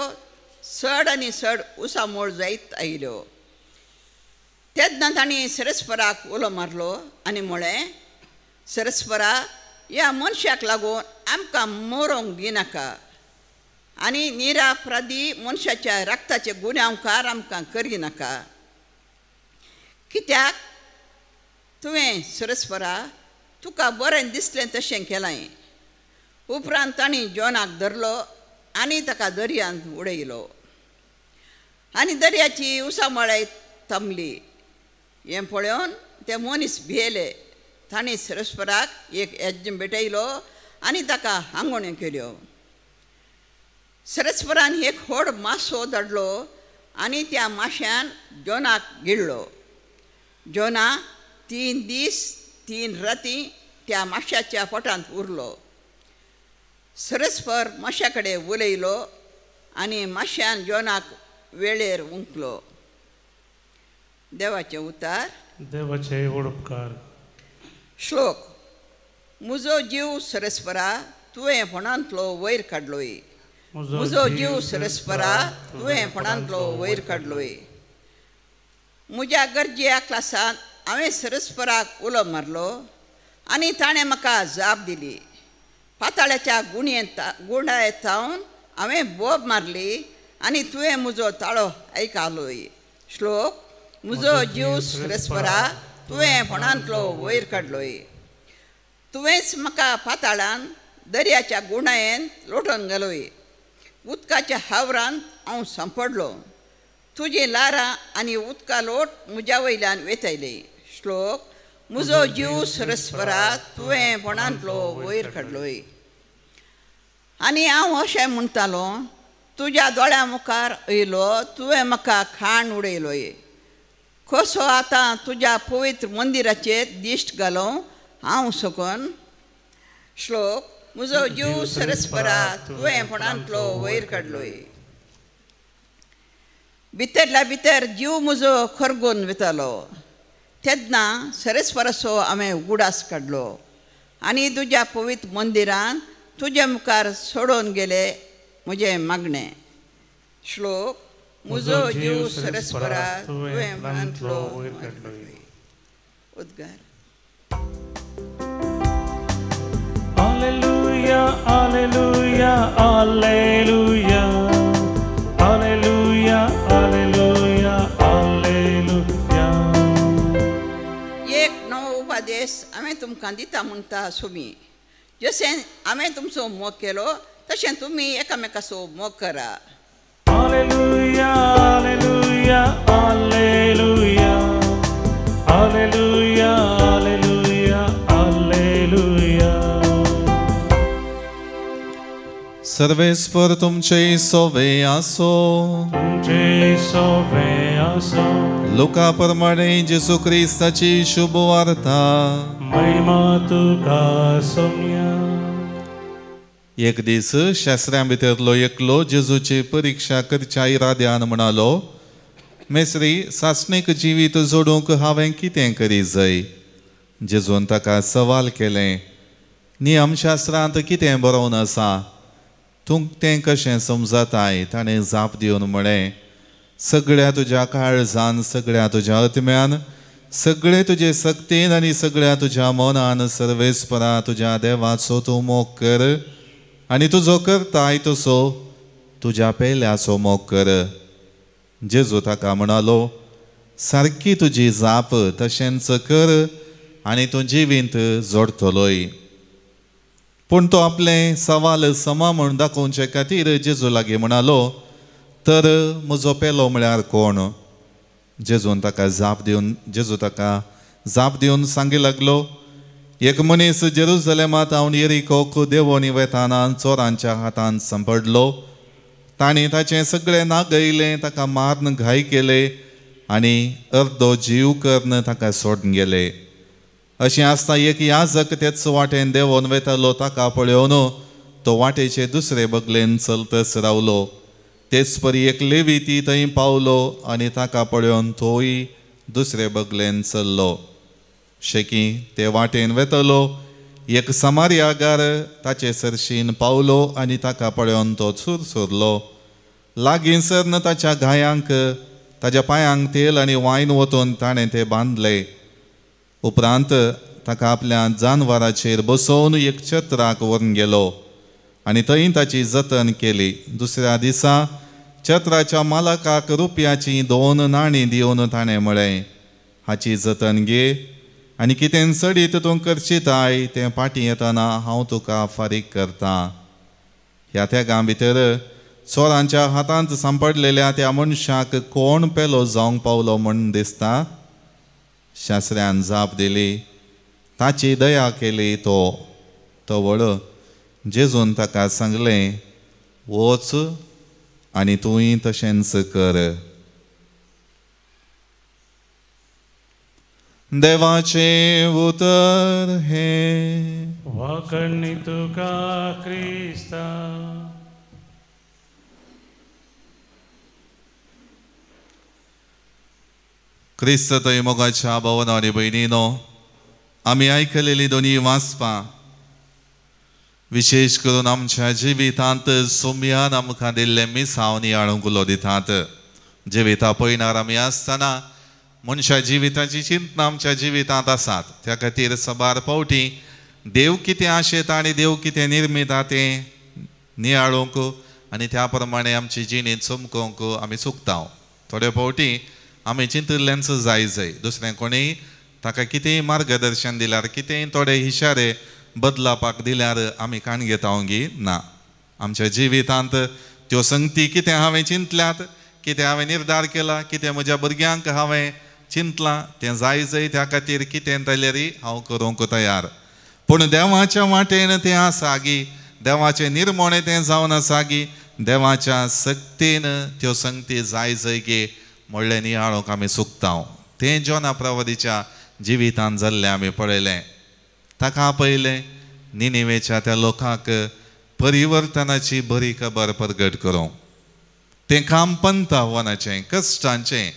चड आनी चड उसामोळ जायत आयल्यो. तेन्ना तांणी सरस्पराक उलो मारलो आनी म्हळें, सरस्परा, ह्या मनशाक लागून आमकां मरोंक दिनाका आनी निरापराधी मनशाच्या रक्ताचे गुन्यांवकार आमकां करिनाका. कित्याक तुवें सरस्परा तुका बरें दिसलें तशें केलें. उपरांत तांणी जोनाक धरलो आनी ताका दर्यांत उडयलो आनी दर्याची उसामळाय थांबली. हें पळोवन ते मनीस भियेले. तांणी सरस्पराक एक यज्ञ भेटयलो आनी ताका आंगवण्यो केल्यो. सरस्परान एक व्हड मासो धाडलो आनी त्या माश्यान जोनाक गिळलो. जोना 3 दीस 3 राती त्या माश्याच्या पोटांत उरलो. सरस्पर माश्या कडेन उलयलो आनी माश्यान जोनाक वेळेर उंकलो. देवाचें उतार. देवाचे उपकार. श्लोक. म्हजो जीव सरस्परा तुवें फोंडांतलो वयर काडलोय. म्हजो जीव सरस्परा तुवें फोंडांतलो वयर काडलोय. म्हज्या गरजेच्या क्लासान हांवें सरस्पराक उलो मारलो आनी ताणें म्हाका जाप दिली. पाताळाच्या गुंडायेंत थावन हांवें बोब मारली आनी तुवें म्हजो ताळो आयकलोय. श्लोक. म्हजो जीव सरस्परा तुवें फोंडांतलो वयर काडलोय. तुवेंच म्हाका पाताळान दर्याच्या गुंडायेंत लोटोवन घालोय. उदकाच्या हावरांत हांव सांपडलो. तुजी लारां आनी उदका लोट म्हज्या वयल्यान वेतयले. श्लोक. म्हजो जीव सरस्परा तुवें फोंडांतलो वयर काडलोय. आनी हांव अशें म्हणटालो, तुज्या दोळ्या मुखार येयलो तुवें म्हाका खाण उडयलोय कसो आतां तुज्या पवित्र मंदिराचेर दिश्ट घालूं हांव सकून श्लोक म्हजो जीव सरस्परा तुवें पणांतलो वयर काडलोय भितरल्या भितर जीव म्हजो खरगून वतालो तेन्ना सरस्पराचो हांवें उगडास काडलो आनी तुज्या पवित्र मंदिरान तुज्या मुखार सोडून गेले म्हजें मागणें श्लोक म्हजो जीव सरस्परा तुवें मनांतलो वयर काडलोय उद्गार Alleluia, alleluia, alleluia. Alleluia, alleluia, alleluia. एक नवो उपदेश हांवें तुमकां दिता म्हणटा सुमी जशें हांवें तुमचो मोग केलो तशें तुमी एकामेकाचो मोग करा Alleluia, alleluia, alleluia. Alleluia, alleluia, alleluia. सर्वेस्पर तुमचे सोवे आसो तुमचे सोवे आसो लोका प्रमाणे जेजू क्रिस्ताची शुभ वार्ता महिमा तुका सोम्या एक दीस शास्त्रां भितरलो एकलो जेजूची परीक्षा करच्या इराद्यान म्हणालो मेस्त्री सासणेक जिवीत जोडूंक हांवें कितें करी जाय जेजून ताका सवाल केलें नियमशास्त्रांत कितें बरोवन आसा तूं तें कशें समजताय ताणें जाप दिवन म्हळें सगळ्या तुज्या काळजान सगळ्या तुज्या आत्म्यान सगळे तुजे सक्तीन आनी सगळ्या तुज्या मनान सर्वेस्परा तुज्या देवाचो तूं मोग कर आनी तुजो करताय तसो तुज्या पेल्याचो मोग कर जेजू ताका म्हणालो सारकी तुजी जाप तशेंच कर आनी तूं जिवींत जोडतलोय पूण तो आपलें सवाल समा म्हूण दाखोवचे खातीर जेजू लागीं म्हणालो तर म्हजो पेलो म्हळ्यार कोण जेजून ताका जेजू ताका जाप दिवन सांगी लागलो एक मनीस जेरुसलेमांत हांव येरिकोक देंवोनी वेताना चोरांच्या हातांत सांपडलो तांणी ताचें सगळें नागयलें ताका मारून घाय केले आनी अर्दो जीव करून ताका सोडून गेले अशें आसता एक याजक तेच वाटेन देंवोन वेतालो ताका पळोवन तो वाटेचे दुसरे बगलेन चलतच रावलो तेच परी एक लेवीती थंय पावलो आनी ताका पळोवन तोय दुसरे बगलेन चल्लो शेकी ते वाटेन वेतलो एक समार्यागार ताचे सरशीन पावलो आनी ताका पळोवन तो सुरलो लागींसर ताच्या घायांक ताच्या पांयांक तेल आनी वायन वतून ताणें ते बांदले उपरांत ताका आपल्या जानवराचेर बसोवन एक छत्राक व्हरून गेलो आनी थंय ताची जतन केली दुसऱ्या दिसा छत्राच्या मालकाक रुपयाची 2 नाणीं दिवन ताणें म्हळें हाची जतन घे आनी कितें सडीत तूं करचिताय तें पाटी येतना हांव तुका फारीक करता ह्या तेगा भितर चोरांच्या हातांत सांपडलेल्या त्या मनशाक कोण पेलो जावंक पावलो म्हण दिसता शास्त्रान जाप दिली ताची दया केली तो वळ जेजून ताका सांगलें वच आनी तुंय तशेंच कर देवाचे उतर हे वाकणी तुका क्रिस्ता क्रिस्त थंय मोगाच्या भावना आनी भयणीनो आमी आयकलेली दोनी वाचपां विशेश करून आमच्या जिवितांत सोम्यान आमकां दिल्ले मिसांव नियाळूंक उलो दितात जिविता पळयणार आमी आसतना मनशा जिविताची चिंतना आमच्या जिवितांत आसात त्या खातीर सबार फावटी देव कितें आशेता आनी देव कितें निर्मिता तें नियाळूंक आनी त्या प्रमाणे आमची जिणी चमकोवंक आमी चुकता थोडे फावटी आमी चिंतलेंच जाय दुसरें कोणीय ताका कितेंय मार्गदर्शन दिल्यार कितेंय थोडे इशारे बदलापाक दिल्यार आमी काण घेतावंगी ना आमच्या जिवितांत त्यो संगती कितें हांवें चिंतल्यात कितें हांवें निर्धार केला कितें म्हज्या भुरग्यांक हांवें चिंतलां तें जाय त्या खातीर कितें जाल्यारय हांव करूंक तयार पूण देवाच्या वाटेन तें आसा गी देवाचें निर्मोणें तें जावन आसा गी देवाच्या सक्तीन त्यो संगती जाय जैगे म्हणलें नियाळोंक आमी चुकता तें जोना प्रवादीच्या जिवितांत जाल्लें आमी पळयलें ताका पयलें निनिवेच्या त्या लोकांक परिवर्तनाची बरी खबर प्रगट करूं तें काम पंत आव्हानाचें कश्टांचें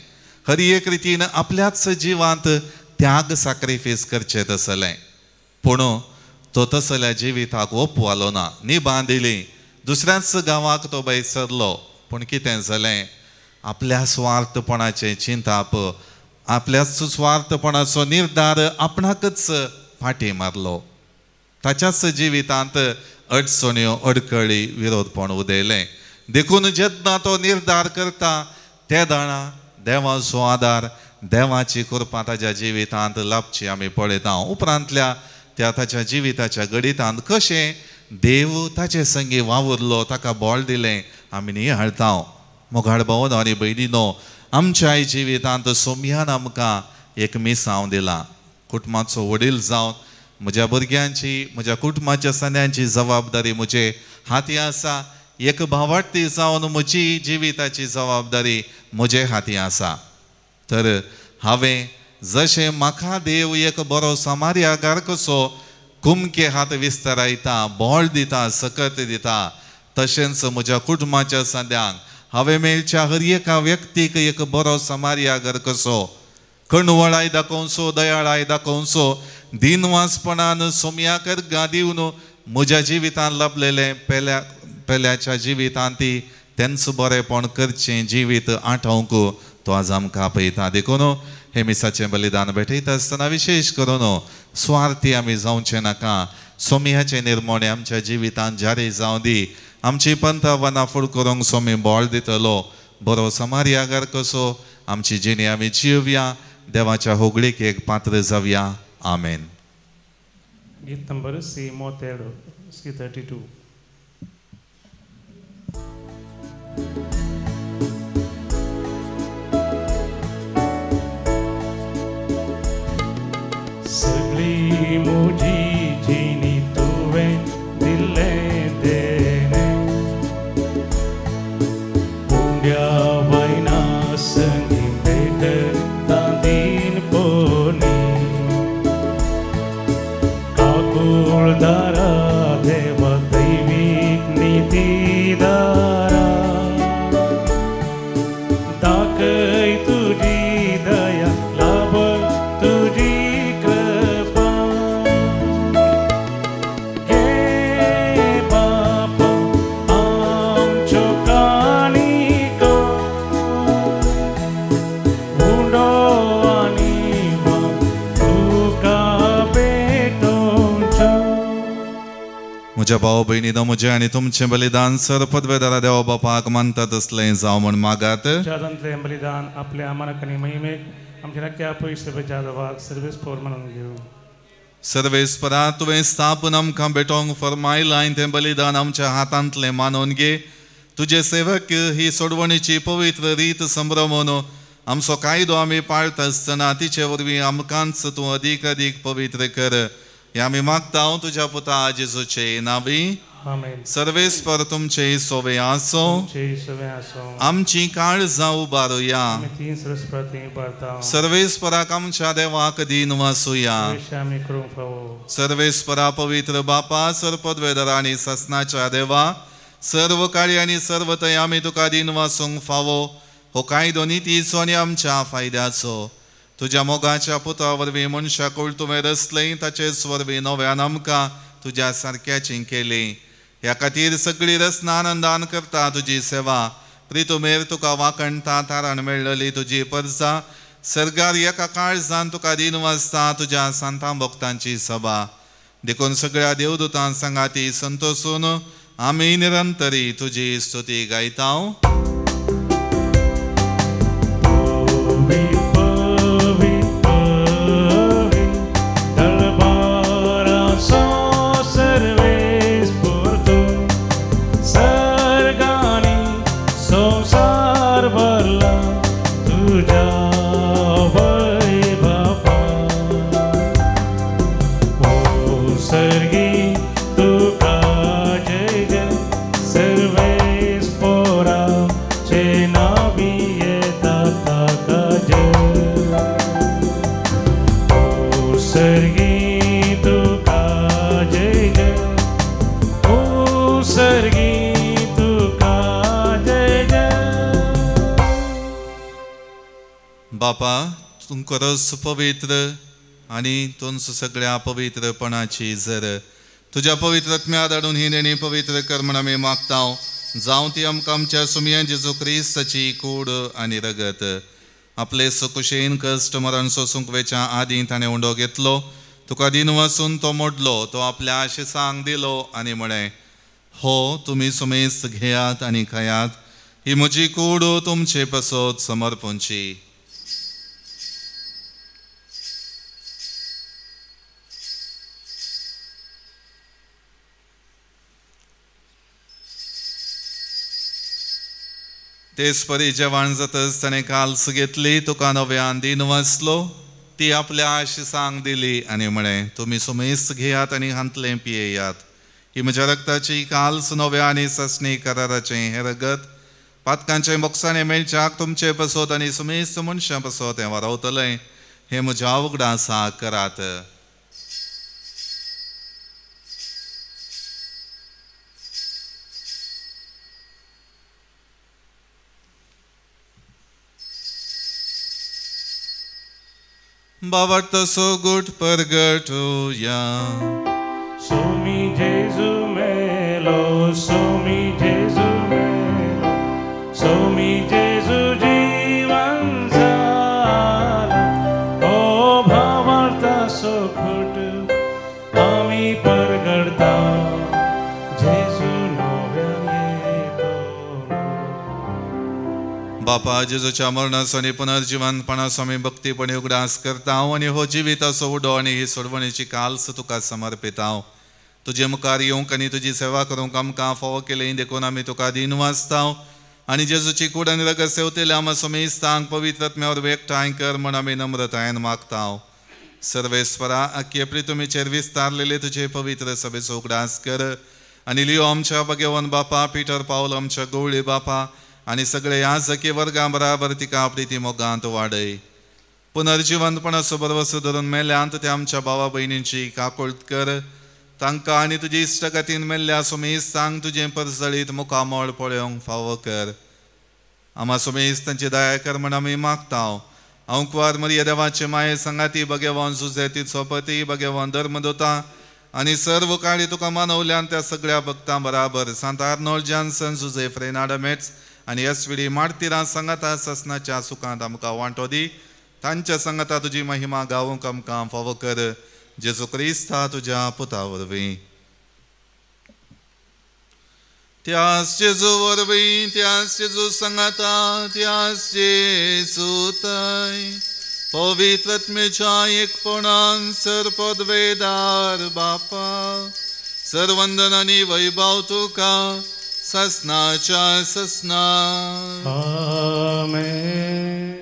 हर एक रितीन आपल्याच जिवांत त्याग सॅक्रिफायस करचें तसलें पूण तो तसल्या जिविताक ओपवालो ना निबान दिली दुसऱ्याच गांवाक तो सरलो पूण कितें जालें आपल्या स्वार्थपणाचें चिंताप आपल्याच स्वार्थपणाचो निर्धार आपणाकच फाटी मारलो ताच्याच जिवितांत अडचण्यो अडकळी विरोधपण उदेलें देखून जेन्ना तो निर्धार करता त्या दाणा देवाचो आदार देवाची कृपा ताच्या जिवितांत लाभची आमी पळयता उपरांतल्या त्या ताच्या जिविताच्या गणितांत कशें देव ताचे संगी वावुरलो ताका बोळ दिलें आमी नियाळटा मोगाळ भावन आनी भयणीनो आमच्याय जिवितांत सोम्यान आमकां एक मिसांव दिला कुटुंबाचो वडील जावन म्हज्या भुरग्यांची म्हज्या कुटुंबाच्या सगळ्यांची जबाबदारी म्हजे हाती आसा एक भावार्थी जावन म्हजी जिविताची जबाबदारी म्हजे हाती आसा तर हांवें जशें म्हाका देव एक बरो समार्यागार कसो कुमके हात विस्तारायता बोळ दिता सकत दिता तशेंच म्हज्या कुटुंबाच्या सद्यांक हांवें मेळच्या हर एका व्यक्तीक एक बरो समार्यागार कसो कणवळाय दाखोवचो दयाळाय दाखोवचो दिनवासपणान सोम्याकर दिवन म्हज्या जिवितांत लाभलेले पेल्याच्या जिवितांत तेंच बरेपण करचें जिवीत आठवंक तो आज आमकां आपयता देखून हे मिसाचें बलिदान भेटयता आसतना विशेश करून स्वार्थी आमी जावचें नाका सोम्याचें निर्मोणे आमच्या जिवितांत जारी जावं दी आमची पंथ आव्हानां फूड करूंक सोमी बोळ दितलो बरो समार्यागार कसो आमची जिणी आमी जिवया देवाच्या होगळीक एक पात्र जावया आमेन. गीत नंबर सी मोतेडो C32. सगळी मुजी जिणी तुवें दिल्लें देणें उंड्या वायना संगी भेटता दिन पोनी काकुळदारा देवा दैवीक नितीदारा दाखय तुजी दया लाभ तुजी कृपा घे बापा आमच्यो काणिको उंडो आनी तुका भेटोवच्यो. म्हज्या भाव भयणीनो म्हजें आनी तुमचें बलिदान सर पदवेदारा देवा बापाक मानता तसलें जावं म्हण मागात. जादांतलें बलिदान आपल्या आमानाक आनी महिमेक आमच्या नक्क्या पयस बेच्या देवाक सर्वेस पोर म्हणून घेवं. सर्वेस्परा तुवें स्थापन आमकां भेटोवंक फरमायलां आनी तें बलिदान आमच्या हातांतलें मानून घे. तुजे सेवक ही सोडवणीची पवित्र रीत संभ्रमून आमचो कायदो आमी पाळटा आसतना तिचे वरवीं आमकांच तूं अदीक अदीक पवित्र कर हे आमी मागता तुज्या पुता जेजूचे नांवी. आमेन. सर्वेस्पर तुमचे सोवे आसो जय सवे आसो. आमची काळजां उबारुया आमी तीन सरस्वती उबारता. सर्वेस्पराक आमच्या देवाक दिन वासुया. वेश आमी करूंक फावो. सर्वेस्परा पवित्र बापा सरपदवेदरा आनी ससनाच्या देवा सर्व काळी आनी सर्व थंय आमी तुका दिन वासूंक फावो हो कायदो नितीचो आनी आमच्या फायद्याचो तुज्या मोगाच्या पुता वरवीं मनशाक तुवें रचलें ताचेच वरवीं नव्यान आमकां तुज्या सारक्याची केली. ह्या खातीर सगळी रचना आनंदान करता तुजी सेवा प्रितुमेर तुका वाकणटा तारण मेळ्ळली तुजी परजा सर्गार एका काळजान तुका दिन वाजता तुज्या सांतां भक्तांची सभा देखून सगळ्या देवदूतां संगाती संतोसून आमी निरंतरी तुजी स्तुती गायता. Sergi, tu ca jai jai, Sarves बापा तूं खरोच पवित्र आनी तूंच सगळ्या पवित्रपणाची जर तुज्या पवित्रत्म्या धाडून ही देणी पवित्र कर म्हण आमी मागतांव. जावं ती आमकां आमच्या सुमया जेजू क्रिस्ताची कूड आनी रगत. आपले सुकुशेन कश्ट मरण सोसूंक वेच्या आदीं ताणें उंडो घेतलो. तुका दिन वचून तो मोडलो. तो आपल्या आशिसांक दिलो आनी म्हळें, हो तुमी सुमेस्त घेयात आनी खायात. ही म्हजी कूड तुमचे पसत समर्पणची. तेच परी जेवण जातच ताणें काल्स घेतली. तुका नव्यान दिन वाचलो. ती आपल्या आशिसांक दिली आनी म्हळें, तुमी सुमेस्त घेयात आनी हांतलें पियेयात. ही म्हज्या रक्ताची काल्स नव्या आनी ससणी कराराचें हें रगत पातकांचें बोक्साणें मेळच्याक तुमचे पसत आनी सुमेस्त मनशां पसत हें वारवतलें. हें म्हज्या उगडासा करात. बाबा तसो गुट परगटुया. सोमी जेजू मेलो, सोमी जेजू मेलो, सोमी जेजू जीवन जाला. ओ भावार्थ सोखुट आमी परगडता, जेजू नव्यान येतो. बापा जेजूच्या मरणाचो आनी पुनर्जिवंतपणाचो आमी भक्तीपणी उगडास करतांव आनी हो जिविताचो उडो आनी ही सोडवणेची काल्स तुका समर्पितांव. तुजे मुखार येवंक आनी तुजी सेवा करूंक आमकां फावो केलें देखून आमी तुका दिन वाचतांव. आनी जेजूची कूड आनी रगत सेवतले आमी सुमेस्तांक पवित्रत्म्यावर एकठांय कर म्हण आमी नम्रतायेन मागतांव. सर्वेस्परा आख्खे प्रितुमेचेर विस्तारलेले तुजे पवित्र सभेचो उगडास कर. आनी लियो आमच्या भगवान बापा, पिटर पावल आमच्या गवळी बापा आनी सगळे याजकी वर्गां बराबर तिका प्रिती मोगांत वाडय. पुनर्जिवंतपणाचो बरवसो धरून मेल्यांत त्या आमच्या भावा भयणींची काकुळट कर. तांकां आनी तुजे इश्टगतीन मेल्ल्या सुमेस्तांक तुजें परसळीत मुखामोळ पळोवंक फावो कर. आमा सुमेस्तांची दया कर म्हण आमी मागतांव. हांव कुंवार मरिया देवाचे माये संगाती भगवान जुजे तिचो पती भगवान धर्मदूता आनी सर्व काळी तुका मानवल्यान त्या सगळ्या भक्तां बराबर सांत आर्नोल्ड जॉन्सन, जुजे फ्रेनाडमेट्स आनी एसविडी मार्तिरां संगता ससनाच्या सुखांत आमकां वांटो दी. तांच्या संगता तुजी महिमा गावूंक आमकां फावो कर. जेजू क्रिस्ता तुज्या पुता वरवीं. त्याच जेजू वरवीं, त्याच जेजू संगता, त्याच जेजू थंय पवित्रत्मेच्या एकपणान सरपदवेदार बापा सर्वंदन आनी वैभव तुका ससनाच्या ससना. आमेन.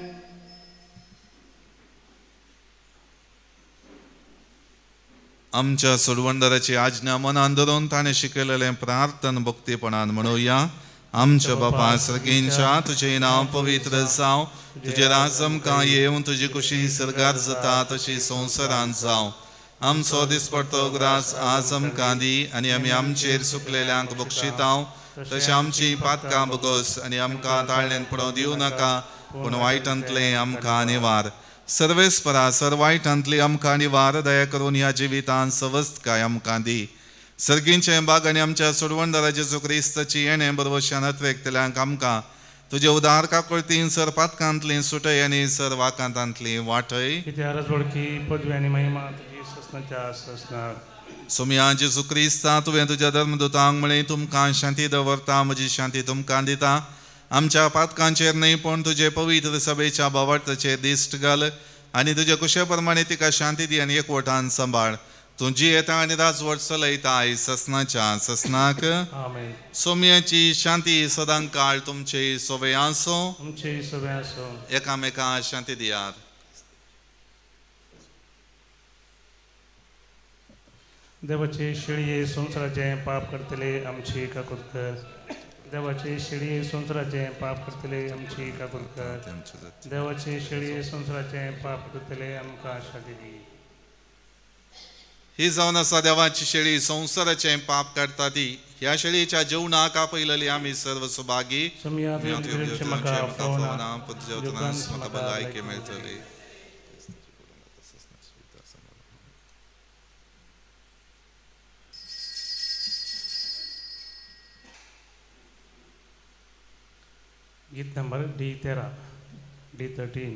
आमच्या सोडवणदाराची आज्ञा मनान धरून ताणें शिकयलेलें प्रार्थन भक्तीपणान म्हणुया. आमच्या बापा सर्गींच्या तुजें नांव पवित्र जावं. तुजें राज आमकां येवं. तुजी कुशी सर्गार जाता तशी संवसारांत जावं. आमचो दिसपडटो ग्रास आज आमकां दी आनी आमी आमचेर चुकलेल्यांक बक्षितांव. तशें आमची पातकां बगोस आनी आमकां ताळणेन पडोवं दिवं नाका, पूण वायटांतलें आमकां निवार. सर्वेस्परा सर्वायटांतली आमकां निवार. दया करून ह्या जिवितान सवस्थकाय आमकां दी. सर्गींचें बाग आनी आमच्या सोडवणदारा जेजू क्रिस्ताची येणें बरवशान अत्वेकतल्यांक आमकां तुजे उदार काकुळतीन सर पातकांतली सुटय आनी सर वाकांतांतली वाटय. किती आरज वळखी पदवी आनी महिमा तुजी ससनाच्या ससनार. सोम्या जेजू क्रिस्ता तुवें तुज्या धर्मदूतांक म्हळें, तुमकां शांती दवरता, म्हजी शांती तुमकां दिता. आमच्या पातकांचेर न्हय पूण तुजे पवित्र सभेच्या बावटाचेर दिश्ट घाल आनी तुजे कुशे प्रमाणे तिका शांती दी आनी एकवटान सांबाळ. तुजी येता आनी राजवट चलयता आयज ससनाच्या ससनाक. आमेन. सोम्याची शांती सदां काळ तुमचे सोबे आसो. तुमचे सगळे आसूं. एकामेकां शांती दियात. देवाचे शिळये संवसाराचे पाप करतले आमची काकूट कर. देवाचे शिळये संवसाराचे पाप करतले आमची काकूट कर. देवाचे शिळये संवसाराचे पाप करतले आमकां शांती दी. ही जावन आसा देवाची शेळी संवसाराचें पाप काडटा ती. ह्या शेळयेच्या जेवणाक आपयलेली आमी सर्व सुभागी. म्हाका भलायकी मेळटली. गीत number D13 D13.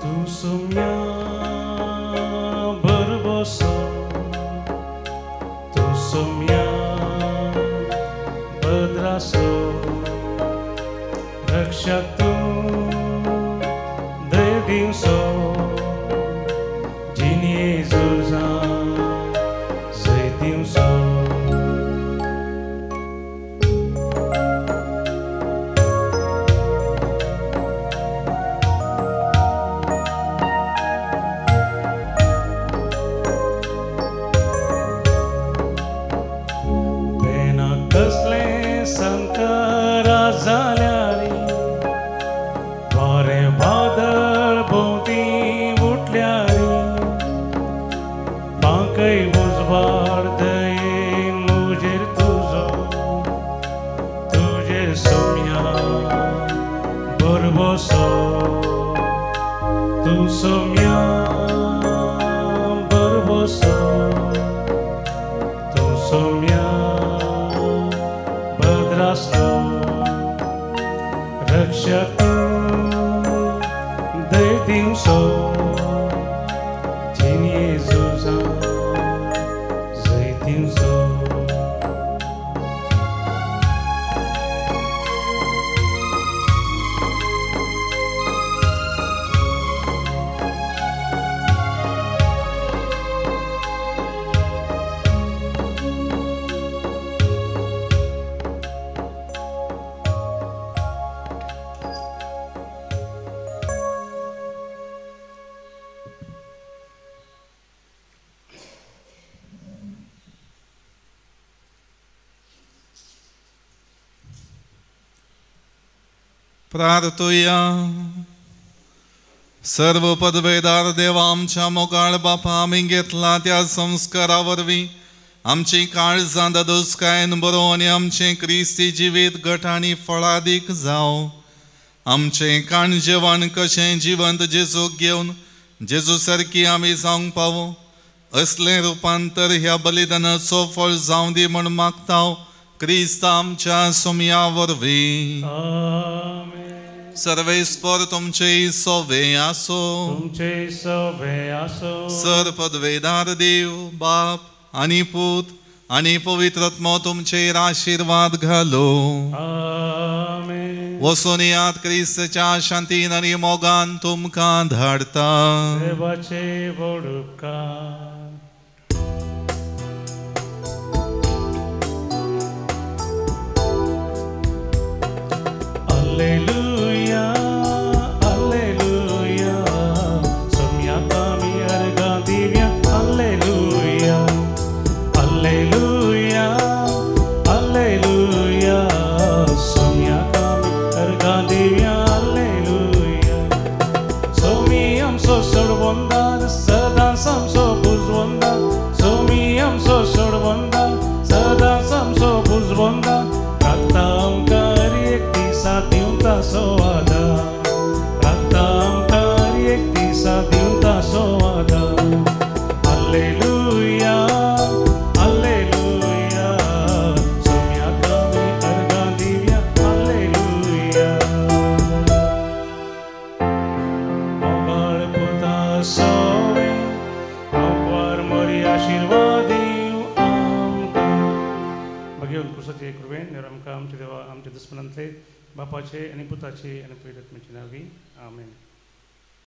Tu somia berboso, tu somia bedraso, rakshak tu so Jini Zuza Zaitim so Bena kasle sankara zalyari Vare badal भोवती उठल्यारी पांकय उजवाड दयेन मुजेर तुजो तुजेर सोम्या बरबोसो तू सोम्या बरबोसो तू सोम्या भद्रासो रक्षक so Jini Zuza Zaitim so प्रार्थूया. सर्व पदवेदार देवा आमच्या मोगाळ बापा आमी घेतला त्या संस्कारा वरवीं आमची काळजां दोसकायन बरो आनी आमचें क्रिस्ती जिवीत घटांनी फळादीक जावं. आमचें काण जेवण कशें जिवंत जेजूक घेवन जेजू सारकी आमी जावंक पावो असलें रुपांतर ह्या बलिदानाचो फळ जावं दी म्हण मागता क्रिस्त आमच्या सोम्या वरवीं. सर्वेस्पर तुमचे सोवे आसो. तुमचे सोवे आसो. सर पदवेदार देव बाप आनी पूत आनी पवित्रात्मा तुमचेर आशीर्वाद घालो. आमेन. वचून यात क्रिस्ताच्या शांतीन आनी मोगान तुमकां धाडता. देवाचे व्हड उपकार. Alleluia, Alleluia, somia kami arga divya. Alleluia, Alleluia, Alleluia, somia kami arga divya. Alleluia, somiam so sorvonda, sada sam so buzvonda. Somiam so sorvonda, sada sam so buzvonda. Raktam kari ekti satiunta soada. Raktam kari ekti satiunta soada. Alleluia, Alleluia, somia kami arga divya. Alleluia. Mogal puta sove, mogar mori आशीर्वादिव आमका. भगवान कृष्णाचे कृपेन आमकां आमचे देवा आमचे दुश्मनांतले बापाचे आणि पुताचे आणि पवित्र आत्म्याचे नावी आमेन.